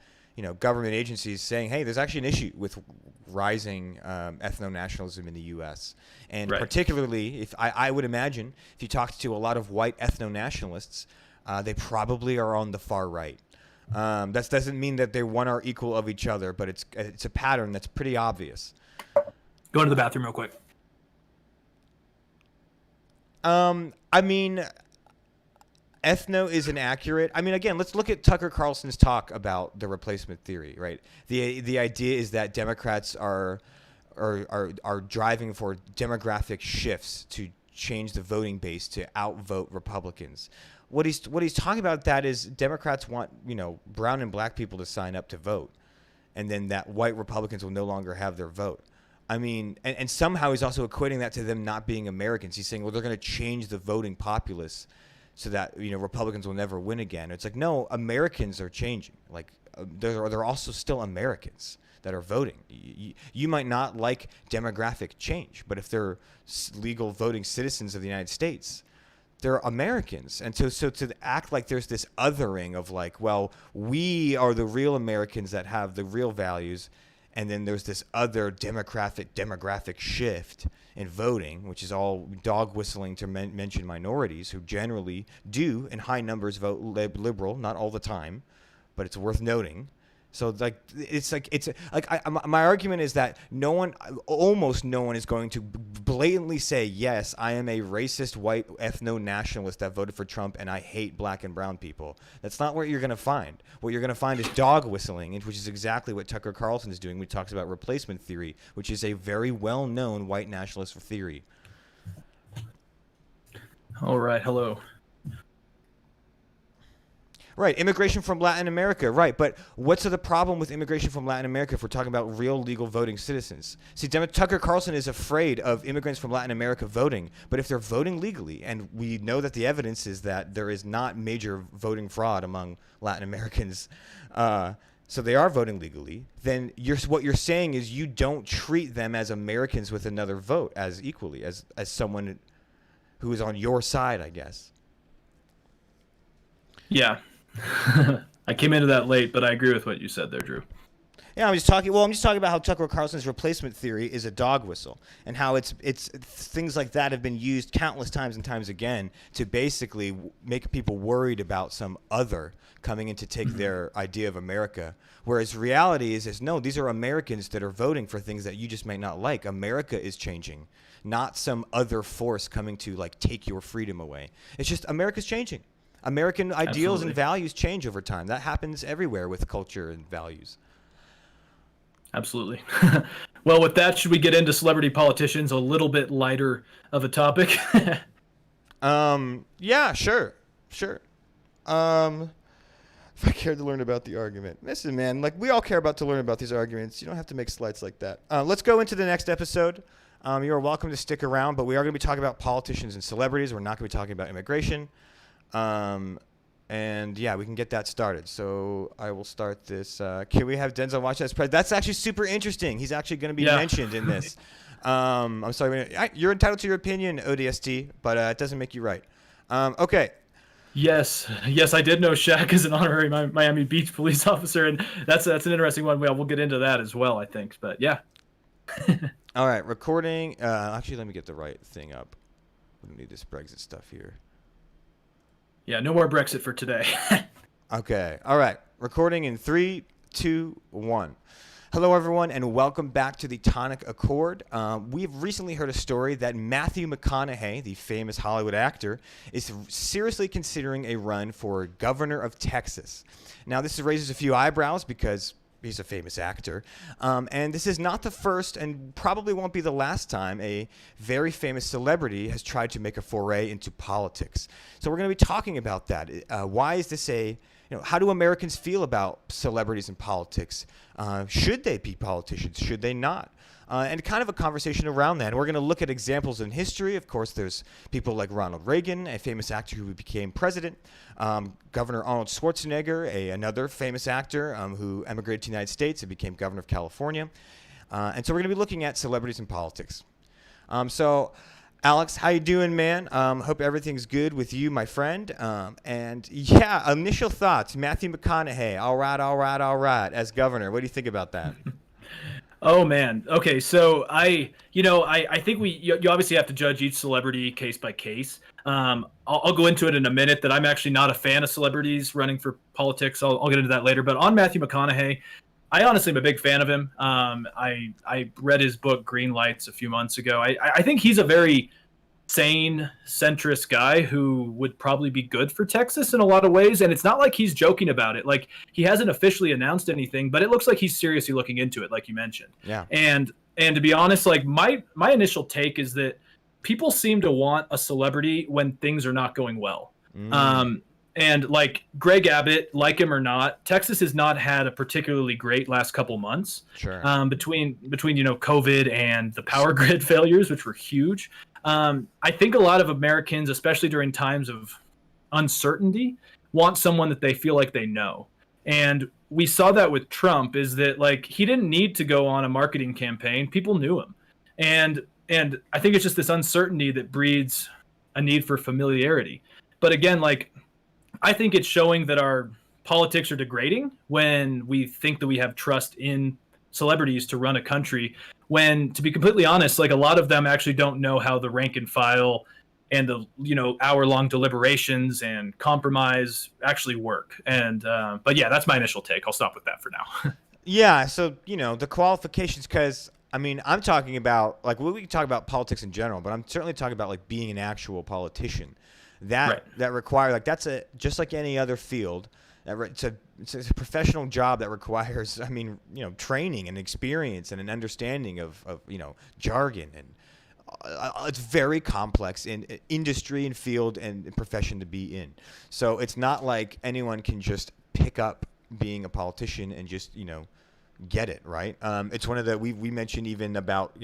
government agencies saying, hey, there's actually an issue with rising ethno-nationalism in the U.S. And Right. particularly, if I would imagine, if you talk to a lot of white ethno-nationalists, they probably are on the far right. That doesn't mean that they one are equal of each other, but it's a pattern that's pretty obvious. Go into the bathroom real quick. I mean, ethno is inaccurate. I mean, again, let's look at Tucker Carlson's talk about the replacement theory, right? The idea is that Democrats are driving for demographic shifts to change the voting base to outvote Republicans. What he's talking about that is Democrats want, brown and black people to sign up to vote, and then that white Republicans will no longer have their vote. I mean, and somehow he's also equating that to them not being Americans. He's saying, well, they're going to change the voting populace so that, Republicans will never win again. It's like, no, Americans are changing. Like, they're also still Americans that are voting. You might not like demographic change, but if they're legal voting citizens of the United States, they're Americans. And so to act like there's this othering of like, well, we are the real Americans that have the real values, and then there's this other demographic shift in voting, which is all dog whistling to mention minorities who generally do in high numbers vote liberal, not all the time, but it's worth noting. So my argument is that almost no one is going to blatantly say, yes, I am a racist white ethno-nationalist that voted for Trump and I hate black and brown people. That's not what you're going to find. What you're going to find is dog whistling, which is exactly what Tucker Carlson is doing when he talks about replacement theory, which is a very well-known white nationalist theory. All right. Hello. Right, immigration from Latin America, right. But what's the problem with immigration from Latin America if we're talking about real legal voting citizens? See, Tucker Carlson is afraid of immigrants from Latin America voting, but if they're voting legally, and we know that the evidence is that there is not major voting fraud among Latin Americans, so they are voting legally, then what you're saying is you don't treat them as Americans with another vote as equally, as someone who is on your side, I guess. Yeah. I came into that late, but I agree with what you said there, Drew. Yeah, I'm just talking about how Tucker Carlson's replacement theory is a dog whistle, and how it's things like that have been used countless times and times again to basically make people worried about some other coming in to take their idea of America. Whereas reality is no, these are Americans that are voting for things that you just may not like. America is changing, not some other force coming to like take your freedom away. It's just America's changing. American ideals and values change over time. That happens everywhere with culture and values. Absolutely. Well, with that, should we get into celebrity politicians, a little bit lighter of a topic? Yeah, sure. If I cared to learn about the argument. Listen, man, like we all care about to learn about these arguments. You don't have to make slides like that. Let's go into the next episode. You are welcome to stick around, but we are going to be talking about politicians and celebrities. We're not going to be talking about immigration. And yeah, we can get that started. So I will start this. Can we have Denzel Washington as president? That's actually super interesting. He's actually going to be mentioned in this. I'm sorry. You're entitled to your opinion, ODST, but it doesn't make you right. Okay. Yes, I did know Shaq is an honorary Miami Beach police officer, and that's an interesting one. We'll get into that as well, I think. But yeah. All right, recording. Actually, let me get the right thing up. We don't need this Brexit stuff here. Yeah, no more Brexit for today. Okay. All right. Recording in 3, 2, 1. Hello, everyone, and welcome back to the Tonic Accord. We've recently heard a story that Matthew McConaughey, the famous Hollywood actor, is seriously considering a run for governor of Texas. Now, this raises a few eyebrows because he's a famous actor. And this is not the first and probably won't be the last time a very famous celebrity has tried to make a foray into politics. So we're going to be talking about that. Why is this a how do Americans feel about celebrities in politics? Should they be politicians? Should they not? And kind of a conversation around that. And we're going to look at examples in history. Of course, there's people like Ronald Reagan, a famous actor who became president. Governor Arnold Schwarzenegger, another famous actor who emigrated to the United States and became governor of California. And so we're going to be looking at celebrities in politics. So, Alex, how you doing, man? Hope everything's good with you, my friend. And yeah, initial thoughts. Matthew McConaughey, all right, as governor. What do you think about that? Oh man. Okay, so I think you obviously have to judge each celebrity case by case. I'll go into it in a minute that I'm actually not a fan of celebrities running for politics. I'll get into that later. But on Matthew McConaughey, I honestly am a big fan of him. I read his book Green Lights a few months ago. I think he's a very sane, centrist guy who would probably be good for Texas in a lot of ways. And it's not like he's joking about it. Like, he hasn't officially announced anything, but it looks like he's seriously looking into it, like you mentioned. Yeah. And to be honest, like my initial take is that people seem to want a celebrity when things are not going well. And like Greg Abbott, like him or not, Texas has not had a particularly great last couple months. Sure. Between COVID and the power grid failures, which were huge. I think a lot of Americans, especially during times of uncertainty, want someone that they feel like they know. And we saw that with Trump, is that like he didn't need to go on a marketing campaign. People knew him. And I think it's just this uncertainty that breeds a need for familiarity. But again, like, I think it's showing that our politics are degrading when we think that we have trust in celebrities to run a country, when, to be completely honest, like, a lot of them actually don't know how the rank and file and the hour-long deliberations and compromise actually work. And but yeah, that's my initial take. I'll stop with that for now. Yeah, so the qualifications, because I mean, I'm talking about, like, we can talk about politics in general, but I'm certainly talking about like being an actual politician. That require, like, that's just like any other field. It's a professional job that requires, I mean, training and experience and an understanding of jargon, and it's very complex in industry and field and profession to be in. So it's not like anyone can just pick up being a politician and just get it right. It's one of the we mentioned even about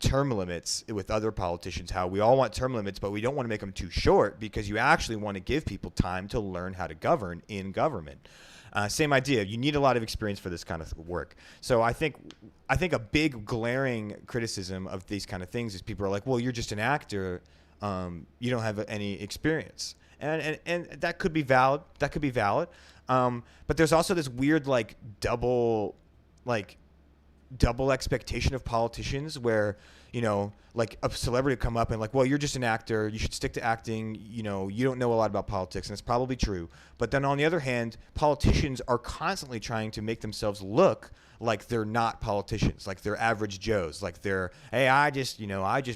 term limits with other politicians, how we all want term limits, but we don't want to make them too short because you actually want to give people time to learn how to govern in government. Same idea. You need a lot of experience for this kind of work. So I think a big glaring criticism of these kind of things is people are like, well, you're just an actor, you don't have any experience, and that could be valid. But there's also this weird double expectation of politicians where, like a celebrity come up and like, well, you're just an actor, you should stick to acting, you don't know a lot about politics, and it's probably true. But then on the other hand, politicians are constantly trying to make themselves look like they're not politicians, like they're average Joes, like they're, hey, I just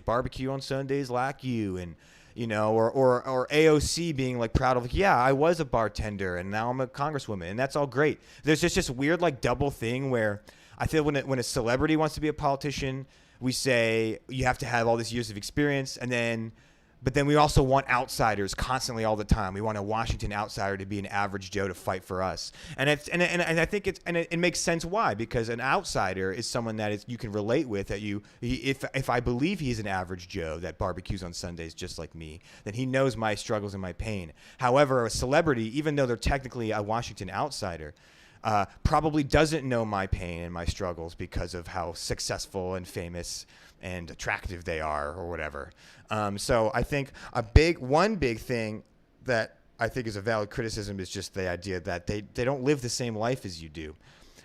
barbecue on Sundays like you, and or AOC being like proud of, like, yeah, I was a bartender and now I'm a congresswoman, and that's all great. There's just this weird double thing where I feel when a celebrity wants to be a politician, we say you have to have all these years of experience, but then we also want outsiders constantly all the time. We want a Washington outsider to be an average Joe to fight for us, and I think it makes sense why, because an outsider is someone that you can relate with. If I believe he's an average Joe that barbecues on Sundays just like me, then he knows my struggles and my pain. However, a celebrity, even though they're technically a Washington outsider, probably doesn't know my pain and my struggles because of how successful and famous and attractive they are or whatever. So I think one big thing that I think is a valid criticism is just the idea that they don't live the same life as you do.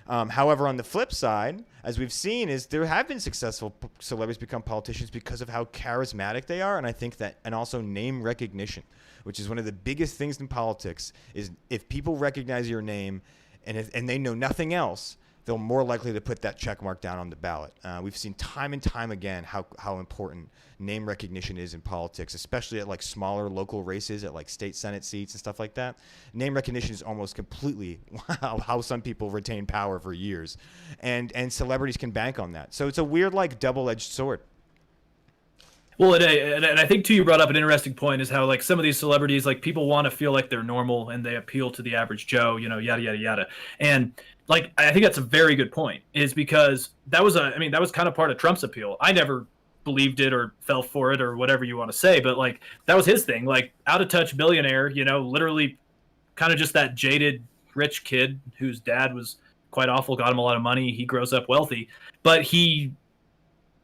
However, on the flip side, as we've seen, is there have been successful celebrities become politicians because of how charismatic they are, and I think that, and also name recognition, which is one of the biggest things in politics, is if people recognize your name and they know nothing else, they're more likely to put that check mark down on the ballot. We've seen time and time again how important name recognition is in politics, especially at smaller local races, at state Senate seats and stuff like that. Name recognition is almost completely how some people retain power for years, and celebrities can bank on that. So it's a weird double-edged sword. Well, and I think too, you brought up an interesting point is how like some of these celebrities, like people want to feel like they're normal and they appeal to the average Joe, yada yada yada. And like I think that's a very good point, is because that was kind of part of Trump's appeal. I never believed it or fell for it or whatever you want to say, but like that was his thing, like out of touch billionaire, literally kind of just that jaded rich kid whose dad was quite awful, got him a lot of money. He grows up wealthy, but he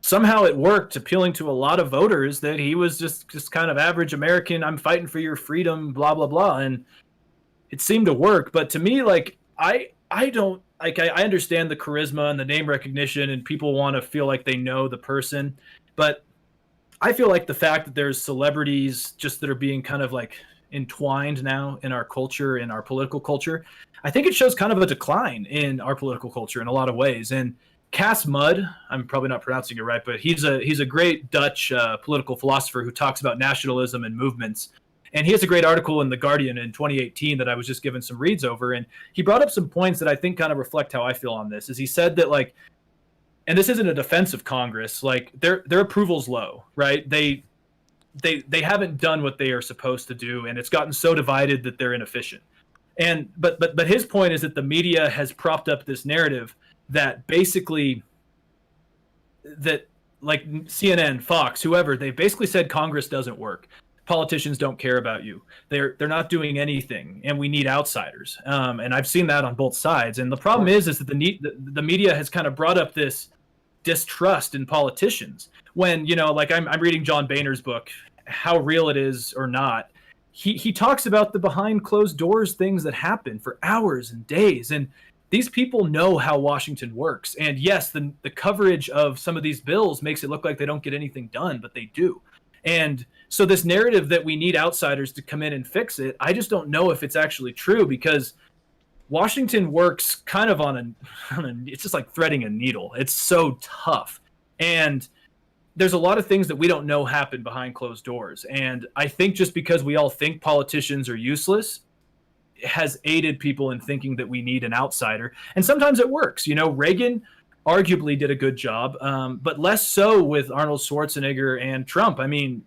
somehow it worked, appealing to a lot of voters that he was just kind of average American. I'm fighting for your freedom, blah blah blah, and it seemed to work. But to me, like I don't like I understand the charisma and the name recognition, and people want to feel like they know the person, but I feel like the fact that there's celebrities just that are being kind of like entwined now in our culture, in our political culture, I think it shows kind of a decline in our political culture in a lot of ways. And Cass Mudd, I'm probably not pronouncing it right, but he's a great Dutch political philosopher who talks about nationalism and movements. And he has a great article in The Guardian in 2018 that I was just given some reads over. And he brought up some points that I think kind of reflect how I feel on this. Is he said that like, and this isn't a defense of Congress, like their approval's low, right? They haven't done what they are supposed to do, and it's gotten so divided that they're inefficient. And but his point is that the media has propped up this narrative that basically that like CNN, Fox, whoever, they've basically said Congress doesn't work. Politicians don't care about you. They're not doing anything, and we need outsiders. And I've seen that on both sides. And the problem is that the media has kind of brought up this distrust in politicians. When like I'm reading John Boehner's book, How Real It Is or Not. He talks about the behind closed doors things that happen for hours and days, and these people know how Washington works. And yes, the coverage of some of these bills makes it look like they don't get anything done, but they do. And so this narrative that we need outsiders to come in and fix it, I just don't know if it's actually true, because Washington works kind of on it's just like threading a needle. It's so tough. And there's a lot of things that we don't know happen behind closed doors. And I think just because we all think politicians are useless has aided people in thinking that we need an outsider. And sometimes it works. Reagan arguably did a good job, but less so with Arnold Schwarzenegger and Trump. I mean,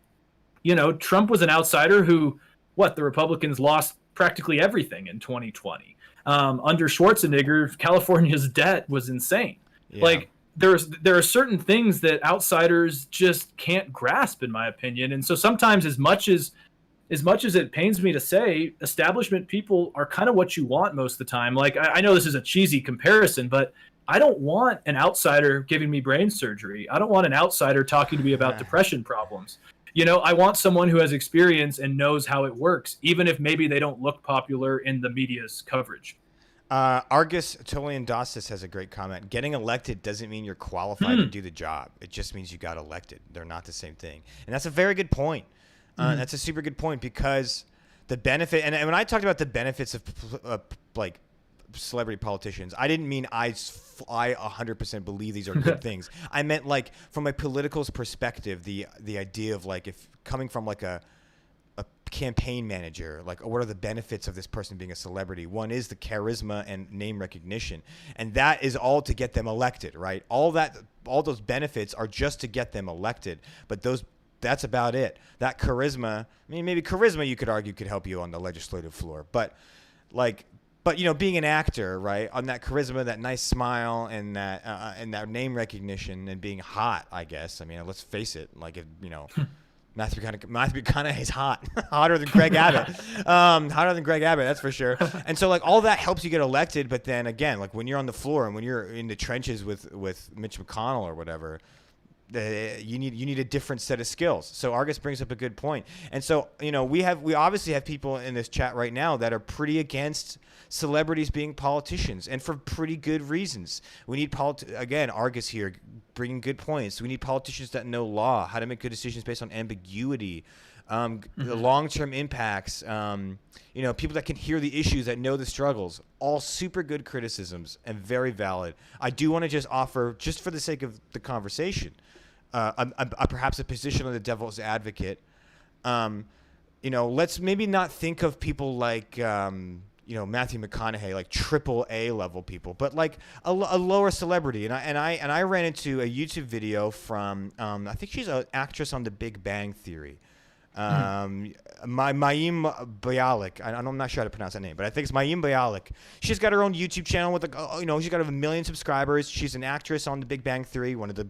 Trump was an outsider who, the Republicans lost practically everything in 2020. Under Schwarzenegger, California's debt was insane. Yeah. Like, there are certain things that outsiders just can't grasp, in my opinion. And so sometimes, as much as it pains me to say, establishment people are kind of what you want most of the time. Like, I know this is a cheesy comparison, but I don't want an outsider giving me brain surgery. I don't want an outsider talking to me about depression problems. I want someone who has experience and knows how it works, even if maybe they don't look popular in the media's coverage. Argus Toliandastis has a great comment. Getting elected doesn't mean you're qualified to do the job. It just means you got elected. They're not the same thing. And that's a very good point. That's a super good point, because the benefit, and when I talked about the benefits of like celebrity politicians, I didn't mean I 100% believe these are good things. I meant like from a political perspective, the idea of like, if coming from like a campaign manager, like what are the benefits of this person being a celebrity? One is the charisma and name recognition, and that is all to get them elected, right? All those benefits are just to get them elected, but that's about it. That charisma, I mean, maybe charisma you could argue could help you on the legislative floor, but being an actor, right, on that charisma, that nice smile, and that name recognition, and being hot, I guess. I mean, let's face it, like, if, Matthew McConaughey is hot, hotter than Greg Abbott, that's for sure. And so like all that helps you get elected, but then again, like when you're on the floor and when you're in the trenches with Mitch McConnell or whatever, you need a different set of skills. So Argus brings up a good point. And so we obviously have people in this chat right now that are pretty against celebrities being politicians, and for pretty good reasons. We need again, Argus here bringing good points. We need politicians that know law, how to make good decisions based on ambiguity, the long-term impacts, people that can hear the issues, that know the struggles. All super good criticisms and very valid. I do want to just offer, just for the sake of the conversation, perhaps a position of the devil's advocate. Let's maybe not think of people like Matthew McConaughey, like triple A level people, but like a lower celebrity. And I ran into a YouTube video from I think she's an actress on The Big Bang Theory. Mayim Bialik. I'm not sure how to pronounce that name, but I think it's Mayim Bialik. She's got her own YouTube channel with she's got 1 million subscribers. She's an actress on The Big Bang Theory, one of the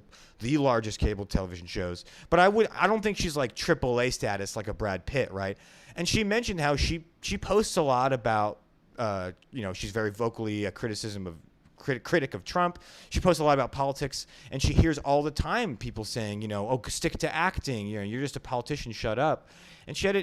largest cable television shows. But I don't think she's like AAA status like a Brad Pitt, right? And she mentioned how she posts a lot about she's very vocally a critic of Trump. She posts a lot about politics, and she hears all the time people saying, stick to acting. You're just a politician. Shut up. And she had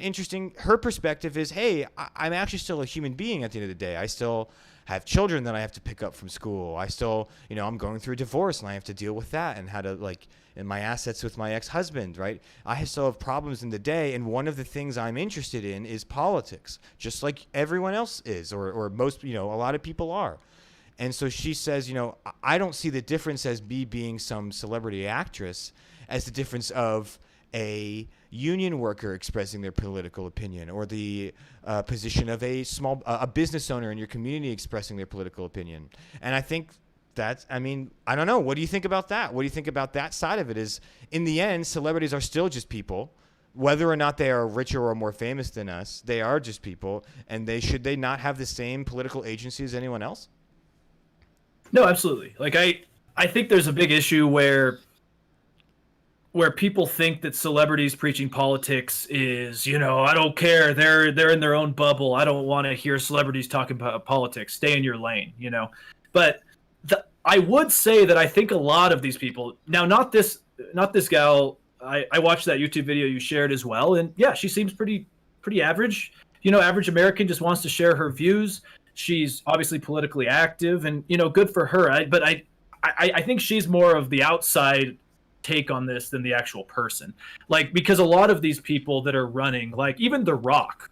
her perspective is, hey, I'm actually still a human being at the end of the day. I still have children that I have to pick up from school. I still, I'm going through a divorce and I have to deal with that and how to and my assets with my ex-husband, right? I still have problems in the day. And one of the things I'm interested in is politics, just like everyone else is, or most, a lot of people are. And so she says, I don't see the difference as me being some celebrity actress as the difference of a union worker expressing their political opinion, or the position of a business owner in your community expressing their political opinion. And I think I don't know. What do you think about that? What do you think about that side of it? Is in the end, celebrities are still just people. Whether or not they are richer or more famous than us, they are just people. And should they not have the same political agency as anyone else? No, absolutely. Like I think there's a big issue where people think that celebrities preaching politics is, I don't care. They're in their own bubble. I don't want to hear celebrities talking about politics. Stay in your lane, But I would say that I think a lot of these people, now not this gal, I watched that YouTube video you shared as well, and yeah, she seems pretty average. Average American, just wants to share her views. She's obviously politically active, and good for her. But I think she's more of the outside take on this than the actual person. Because a lot of these people that are running, even The Rock,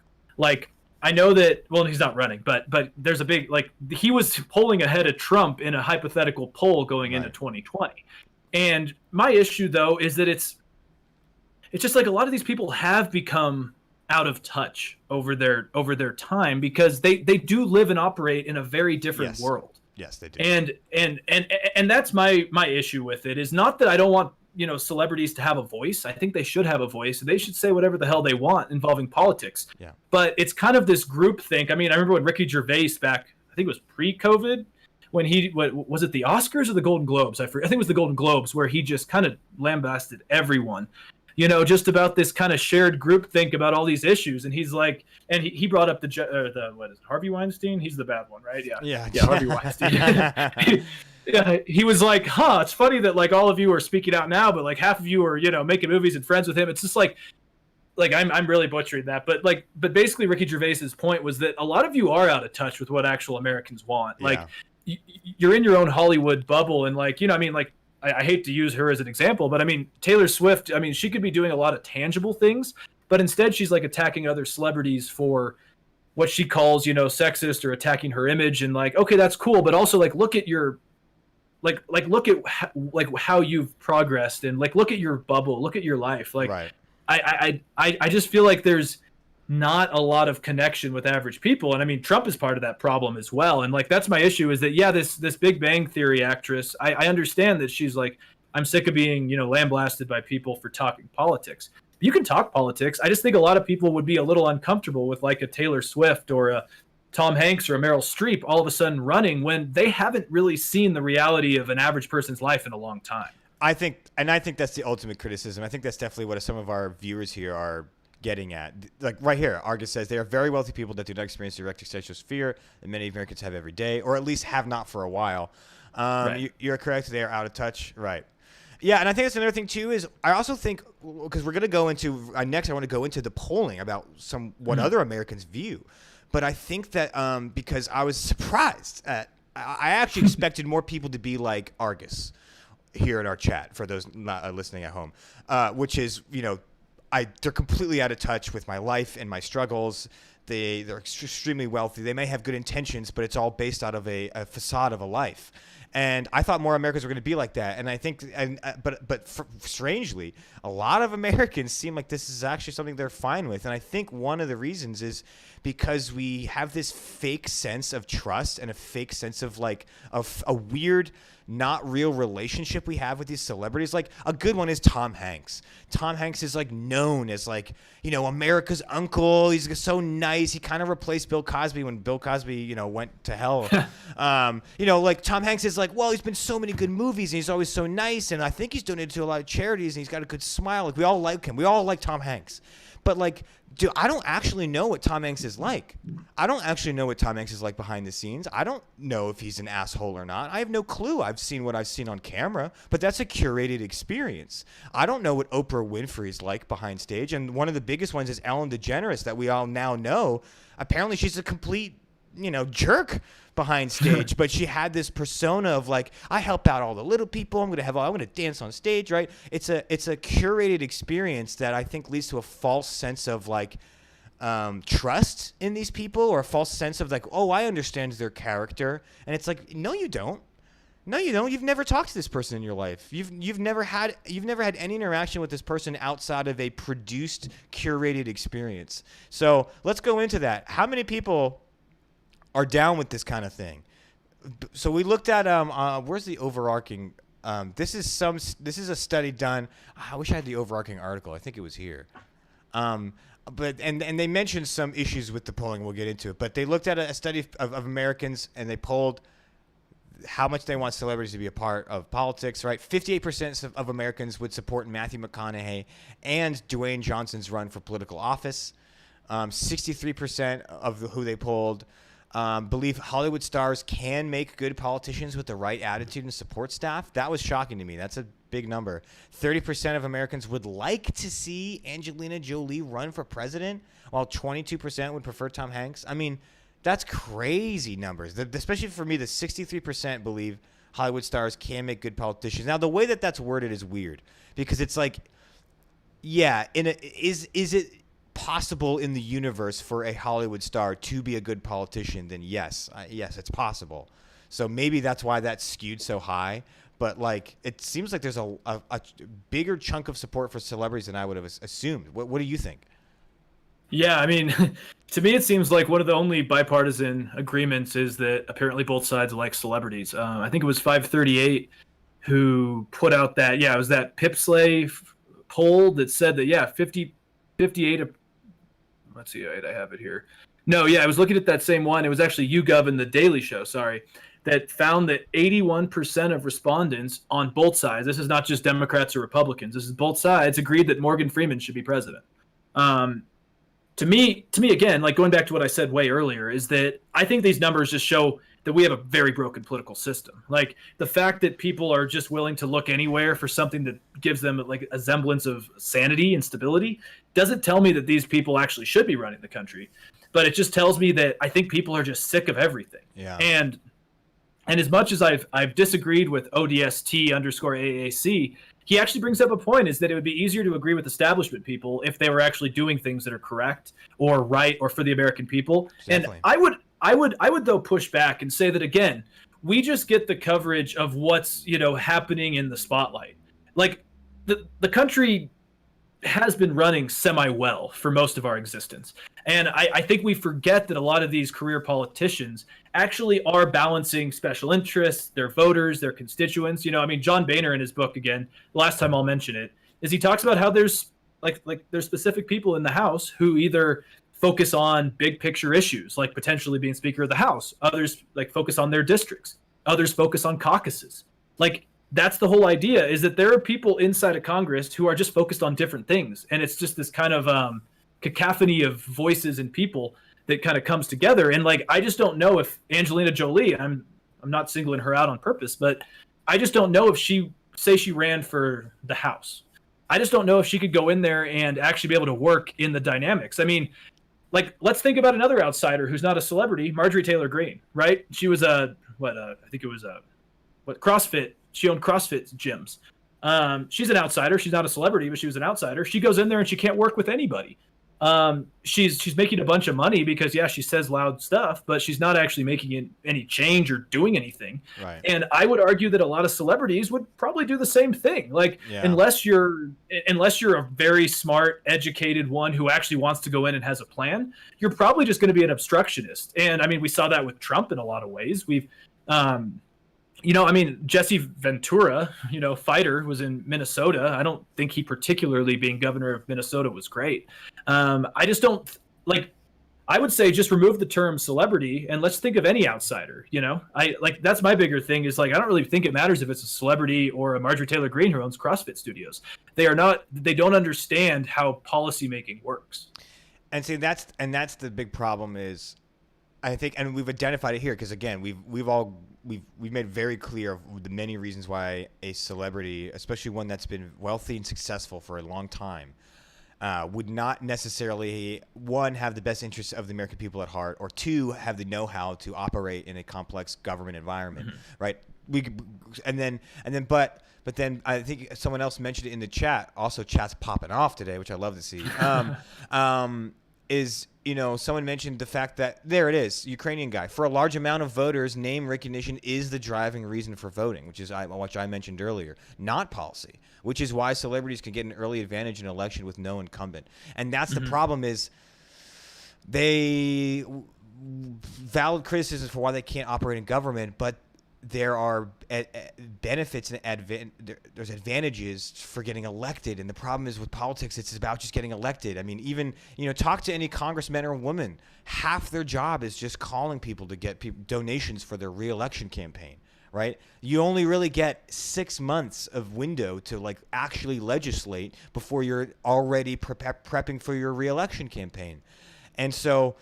I know that, well, he's not running, but there's a big, he was polling ahead of Trump in a hypothetical poll going into 2020. And my issue though is that it's just a lot of these people have become out of touch over their time, because they do live and operate in a very different world. Yes, they do. And that's my issue with it. Is not that I don't want celebrities to have a voice. I think they should have a voice. They should say whatever the hell they want involving politics. Yeah. But it's kind of this group think. I mean, I remember when Ricky Gervais back, I think it was pre-COVID, when was it the Oscars or the Golden Globes? I think it was the Golden Globes, where he just kind of lambasted everyone. Just about this kind of shared group think about all these issues. And he's like, and he brought up the what is it, Harvey Weinstein? He's the bad one, right? Yeah, Harvey Weinstein. Yeah, he was like, it's funny that all of you are speaking out now, but half of you are, making movies and friends with him. It's just like I'm really butchering that. But basically Ricky Gervais's point was that a lot of you are out of touch with what actual Americans want. Yeah. You're in your own Hollywood bubble. And I hate to use her as an example, but Taylor Swift, she could be doing a lot of tangible things, but instead she's attacking other celebrities for what she calls, sexist, or attacking her image. And okay, that's cool. But also look at your, look at how you've progressed, and look at your bubble, look at your life. Right. I just feel like there's not a lot of connection with average people. And Trump is part of that problem as well. And that's my issue, is that, yeah, this Big Bang Theory actress, I understand that she's I'm sick of being, lambasted by people for talking politics. You can talk politics. I just think a lot of people would be a little uncomfortable with a Taylor Swift or a Tom Hanks or a Meryl Streep all of a sudden running when they haven't really seen the reality of an average person's life in a long time. I think that's the ultimate criticism. I think that's definitely what some of our viewers here are getting at. Right here, Argus says they are very wealthy people that do not experience direct existential fear that many Americans have every day, or at least have not for a while. Right. You're correct. They are out of touch. Right. Yeah, and I think that's another thing too. Is I also think, because we're going to go into next, I want to go into the polling about what other Americans view. But I think that because I was surprised at, I actually expected more people to be like Argus here in our chat, for those not listening at home, which is, they're completely out of touch with my life and my struggles. They're extremely wealthy. They may have good intentions, but it's all based out of a facade of a life. And I thought more Americans were going to be like that. And I think, but strangely, a lot of Americans seem like this is actually something they're fine with. And I think one of the reasons is because we have this fake sense of trust and a fake sense of like a weird, not real relationship we have with these celebrities. Like a good one is Tom Hanks. Tom Hanks is like known as like, you know, America's uncle. He's so nice. He kind of replaced Bill Cosby when Bill Cosby, you know, went to hell. You know, like Tom Hanks is like, well, he's been so many good movies and he's always so nice. And I think he's donated to a lot of charities and he's got a good smile. Like we all like him. We all like Tom Hanks. But like, dude, I don't actually know what Tom Hanks is like. I don't actually know what Tom Hanks is like behind the scenes. I don't know if he's an asshole or not. I have no clue. I've seen what I've seen on camera, but that's a curated experience. I don't know what Oprah Winfrey's like behind stage. And one of the biggest ones is Ellen DeGeneres that we all now know. Apparently she's a complete, you know, jerk behind stage, but she had this persona of like, I help out all the little people. I'm going to dance on stage, right? It's a curated experience that I think leads to a false sense of like trust in these people, or a false sense of like, oh, I understand their character. And it's like, no, you don't. No, you don't. You've never talked to this person in your life. You've never had any interaction with this person outside of a produced, curated experience. So let's go into that. How many people are down with this kind of thing? So we looked at where's the overarching? This is a study done. I wish I had the overarching article. I think it was here. But they mentioned some issues with the polling. We'll get into it. But they looked at a study of Americans and they polled how much they want celebrities to be a part of politics. Right, 58% of Americans would support Matthew McConaughey and Dwayne Johnson's run for political office. 63% of who they polled believe Hollywood stars can make good politicians with the right attitude and support staff. That was shocking to me. That's a big number. 30% of Americans would like to see Angelina Jolie run for president, while 22% would prefer Tom Hanks. I mean, that's crazy numbers. Especially for me, the 63% believe Hollywood stars can make good politicians. Now, the way that that's worded is weird because it's like, yeah, is it possible in the universe for a Hollywood star to be a good politician? Then yes, it's possible. So maybe that's why that's skewed so high. But like, it seems like there's a bigger chunk of support for celebrities than I would have assumed. What do you think? Yeah, I mean, to me, it seems like one of the only bipartisan agreements is that apparently both sides like celebrities. I think it was 538 who put out that, it was that Pipsley poll that said that, 58. Let's see, I have it here. No, I was looking at that same one. It was actually YouGov and The Daily Show, that found that 81% of respondents on both sides, this is not just Democrats or Republicans, this is both sides, agreed that Morgan Freeman should be president. To me, again, like going back to what I said way earlier, is that I think these numbers just show that we have a very broken political system. Like the fact that people are just willing to look anywhere for something that gives them like a semblance of sanity and stability doesn't tell me that these people actually should be running the country. But it just tells me that I think people are just sick of everything. Yeah. And as much as I've disagreed with ODST_AAC, he actually brings up a point, is that it would be easier to agree with establishment people if they were actually doing things that are correct or right or for the American people. Definitely. And I would though push back and say that, again, we just get the coverage of what's, happening in the spotlight. Like the country has been running semi-well for most of our existence. And I think we forget that a lot of these career politicians actually are balancing special interests, their voters, their constituents. John Boehner in his book, again, the last time I'll mention it, is he talks about how there's there's specific people in the House who either focus on big picture issues, like potentially being Speaker of the House. Others focus on their districts. Others focus on caucuses. That's the whole idea, is that there are people inside of Congress who are just focused on different things. And it's just this kind of cacophony of voices and people that kind of comes together. And I just don't know if Angelina Jolie, I'm not singling her out on purpose, but I just don't know if she ran for the House. I just don't know if she could go in there and actually be able to work in the dynamics. Let's think about another outsider who's not a celebrity, Marjorie Taylor Greene, right? She was CrossFit. She owned CrossFit gyms. She's an outsider. She's not a celebrity, but she was an outsider. She goes in there and she can't work with anybody. she's making a bunch of money because yeah, she says loud stuff, but she's not actually making any change or doing anything. Right. And I would argue that a lot of celebrities would probably do the same thing. Like Yeah. unless you're a very smart, educated one who actually wants to go in and has a plan, you're probably just going to be an obstructionist. And I mean, we saw that with Trump in a lot of ways. Jesse Ventura, fighter, was in Minnesota. I don't think he particularly, being governor of Minnesota, was great. I just don't like. I would say just remove the term celebrity and let's think of any outsider. That's my bigger thing is like I don't really think it matters if it's a celebrity or a Marjorie Taylor Greene who owns CrossFit studios. They don't understand how policymaking works. And see that's the big problem is, I think, and we've identified it here because again we've made very clear of the many reasons why a celebrity, especially one that's been wealthy and successful for a long time, would not necessarily, one, have the best interests of the American people at heart, or two, have the know-how to operate in a complex government environment, right? But then I think someone else mentioned it in the chat. Also, chat's popping off today, which I love to see. Someone mentioned the fact that there it is, Ukrainian guy. For a large amount of voters, name recognition is the driving reason for voting, which I mentioned earlier, not policy, which is why celebrities can get an early advantage in an election with no incumbent. And that's the problem is they valid criticisms for why they can't operate in government, but there are benefits and there's advantages for getting elected. And the problem is with politics, it's about just getting elected. I mean, even, talk to any congressman or woman. Half their job is just calling people to get donations for their reelection campaign, right? You only really get 6 months of window to like actually legislate before you're already prepping for your reelection campaign. And so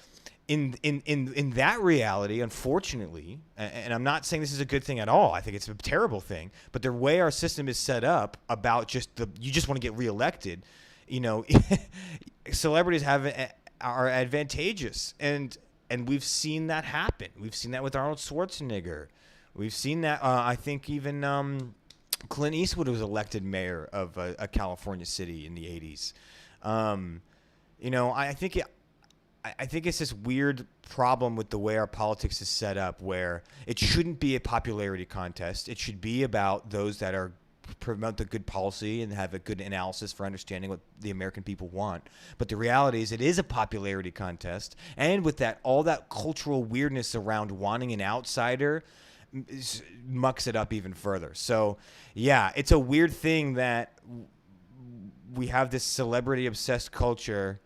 in that reality, unfortunately, and I'm not saying this is a good thing at all, I think it's a terrible thing, but the way our system is set up about you just want to get reelected, celebrities are advantageous, and we've seen that happen. We've seen that with Arnold Schwarzenegger. We've seen that. I think even Clint Eastwood was elected mayor of a California city in the 80s. I think it's this weird problem with the way our politics is set up where it shouldn't be a popularity contest. It should be about those that promote the good policy and have a good analysis for understanding what the American people want. But the reality is it is a popularity contest. And with that, all that cultural weirdness around wanting an outsider mucks it up even further. So, yeah, it's a weird thing that we have this celebrity-obsessed culture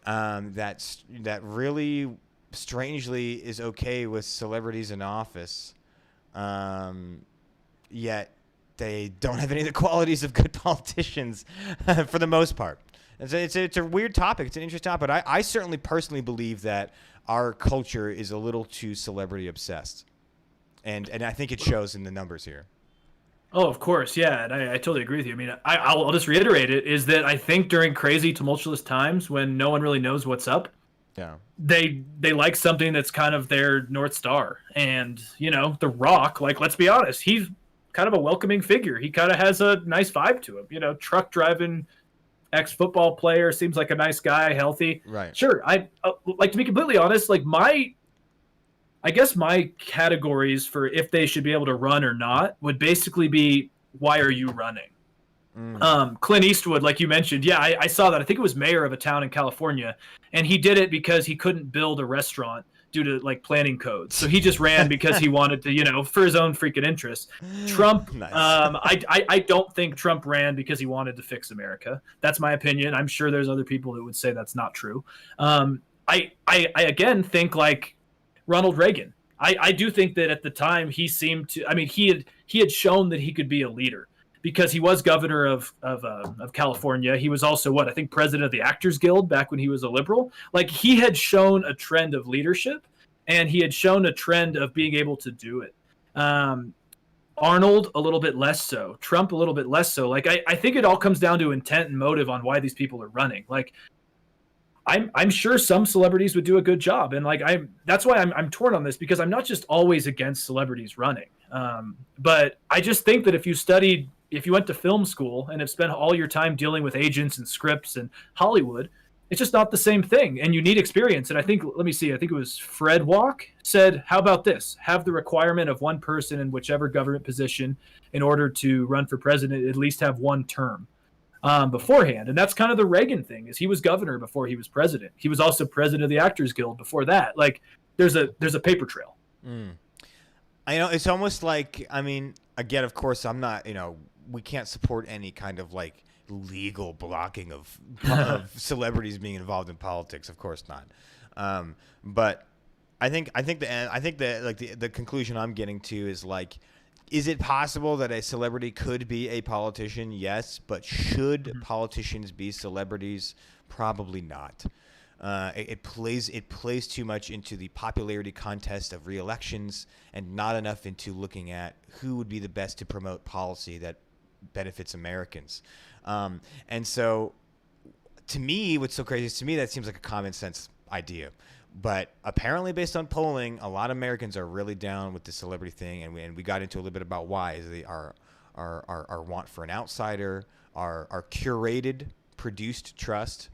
that really strangely is okay with celebrities in office, yet they don't have any of the qualities of good politicians for the most part. It's a weird topic. It's an interesting topic. But I certainly personally believe that our culture is a little too celebrity obsessed, and I think it shows in the numbers here. Oh, of course, yeah, and I totally agree with you. I mean, I'll just reiterate it, is that I think during crazy, tumultuous times when no one really knows what's up, yeah, they like something that's kind of their North Star. And, The Rock, like, let's be honest, he's kind of a welcoming figure. He kind of has a nice vibe to him, truck driving, ex-football player, seems like a nice guy, healthy. Right. Sure, I like, to be completely honest, like, I guess my categories for if they should be able to run or not would basically be, why are you running? Clint Eastwood, like you mentioned, yeah, I saw that. I think it was mayor of a town in California, and he did it because he couldn't build a restaurant due to like planning codes. So he just ran because he wanted to, for his own freaking interests. Trump, nice. I don't think Trump ran because he wanted to fix America. That's my opinion. I'm sure there's other people that would say that's not true. I again think like Ronald Reagan. I do think that at the time he seemed to. I mean, he had shown that he could be a leader because he was governor of California. He was also I think president of the Actors Guild back when he was a liberal. Like he had shown a trend of leadership, and he had shown a trend of being able to do it. Arnold a little bit less so. Trump a little bit less so. Like I think it all comes down to intent and motive on why these people are running. Like. I'm sure some celebrities would do a good job, and like that's why I'm torn on this, because I'm not just always against celebrities running, but I just think that if you went to film school and have spent all your time dealing with agents and scripts and Hollywood, It's just not the same thing, and you need experience. And I think, let me see, I think it was Fred Walk said, how about this? Have the requirement of one person in whichever government position in order to run for president, at least have one term beforehand. And that's kind of the Reagan thing, is he was governor before he was president. He was also president of the Actors Guild before that. Like, there's a paper trail. I know, it's almost like, I mean, again, of course, I'm not, we can't support any kind of like legal blocking of celebrities being involved in politics. Of course not. But I think the conclusion I'm getting to is like, is it possible that a celebrity could be a politician? Yes, but should politicians be celebrities? Probably not. It plays too much into the popularity contest of re-elections and not enough into looking at who would be the best to promote policy that benefits Americans. And so, to me, what's so crazy is, to me, that seems like a common sense idea. But apparently, based on polling, a lot of Americans are really down with the celebrity thing, and we got into a little bit about why. Is our want for an outsider, our curated, produced trust,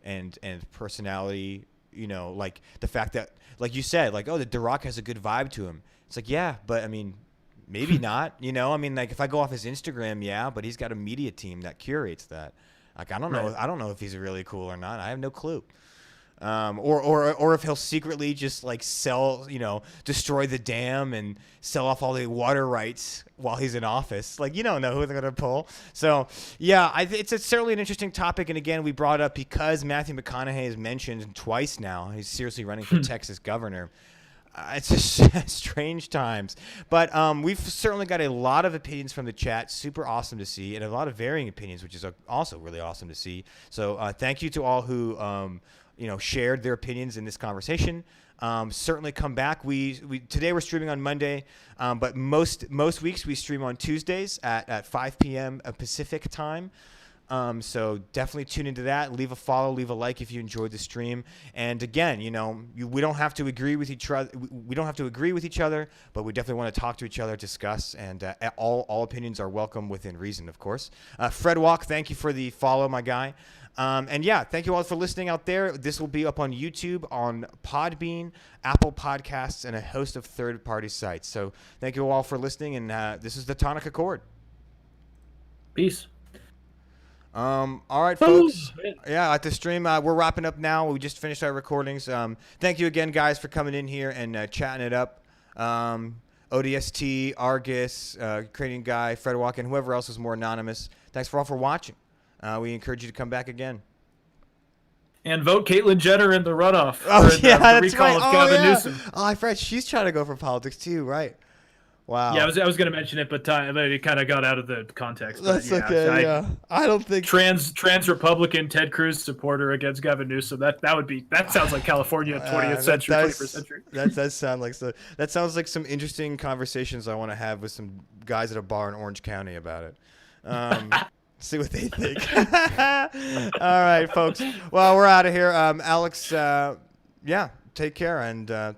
and personality. Like the fact that, like you said, like, oh, the Rock has a good vibe to him. It's like, yeah, but I mean, maybe not. I mean, like, if I go off his Instagram, yeah, but he's got a media team that curates that. Like, I don't know. Right. I don't know if he's really cool or not. I have no clue. Or if he'll secretly just like destroy the dam and sell off all the water rights while he's in office. Like, you don't know who they're going to pull. So, yeah, it's certainly an interesting topic. And again, we brought up because Matthew McConaughey is mentioned twice now. He's seriously running for Texas governor. It's just strange times. But we've certainly got a lot of opinions from the chat. Super awesome to see. And a lot of varying opinions, which is also really awesome to see. So thank you to all who shared their opinions in this conversation. Certainly come back. Today we're streaming on Monday, but most weeks we stream on Tuesdays at 5 p.m. Pacific time. So definitely tune into that. Leave a follow, leave a like if you enjoyed the stream. And again, we don't have to agree with each other. We don't have to agree with each other, but we definitely want to talk to each other, discuss, and all opinions are welcome within reason, of course. Fred Walk, thank you for the follow, my guy. And yeah, thank you all for listening out there. This will be up on YouTube, on Podbean, Apple Podcasts, and a host of third-party sites. So thank you all for listening, and this is the Tonic Accord. Peace. All right, folks. Yeah, at the stream, we're wrapping up now. We just finished our recordings. Thank you again, guys, for coming in here and chatting it up. ODST, Argus, Ukrainian guy, Fred Walk, and whoever else is more anonymous. Thanks for all for watching. We encourage you to come back again. And vote Caitlyn Jenner in the runoff. Oh, yeah, the that's recall right. Of Gavin Newsom. Oh, I forgot. She's trying to go for politics, too, right? Wow. Yeah, I was going to mention it, but it kind of got out of the context. That's okay, yeah. I don't think... Trans Republican Ted Cruz supporter against Gavin Newsom. That sounds like California 20th century, 21st century. That does sound like that sounds like some interesting conversations I want to have with some guys at a bar in Orange County about it. See what they think. All right, folks. Well, we're out of here. Alex, take care, and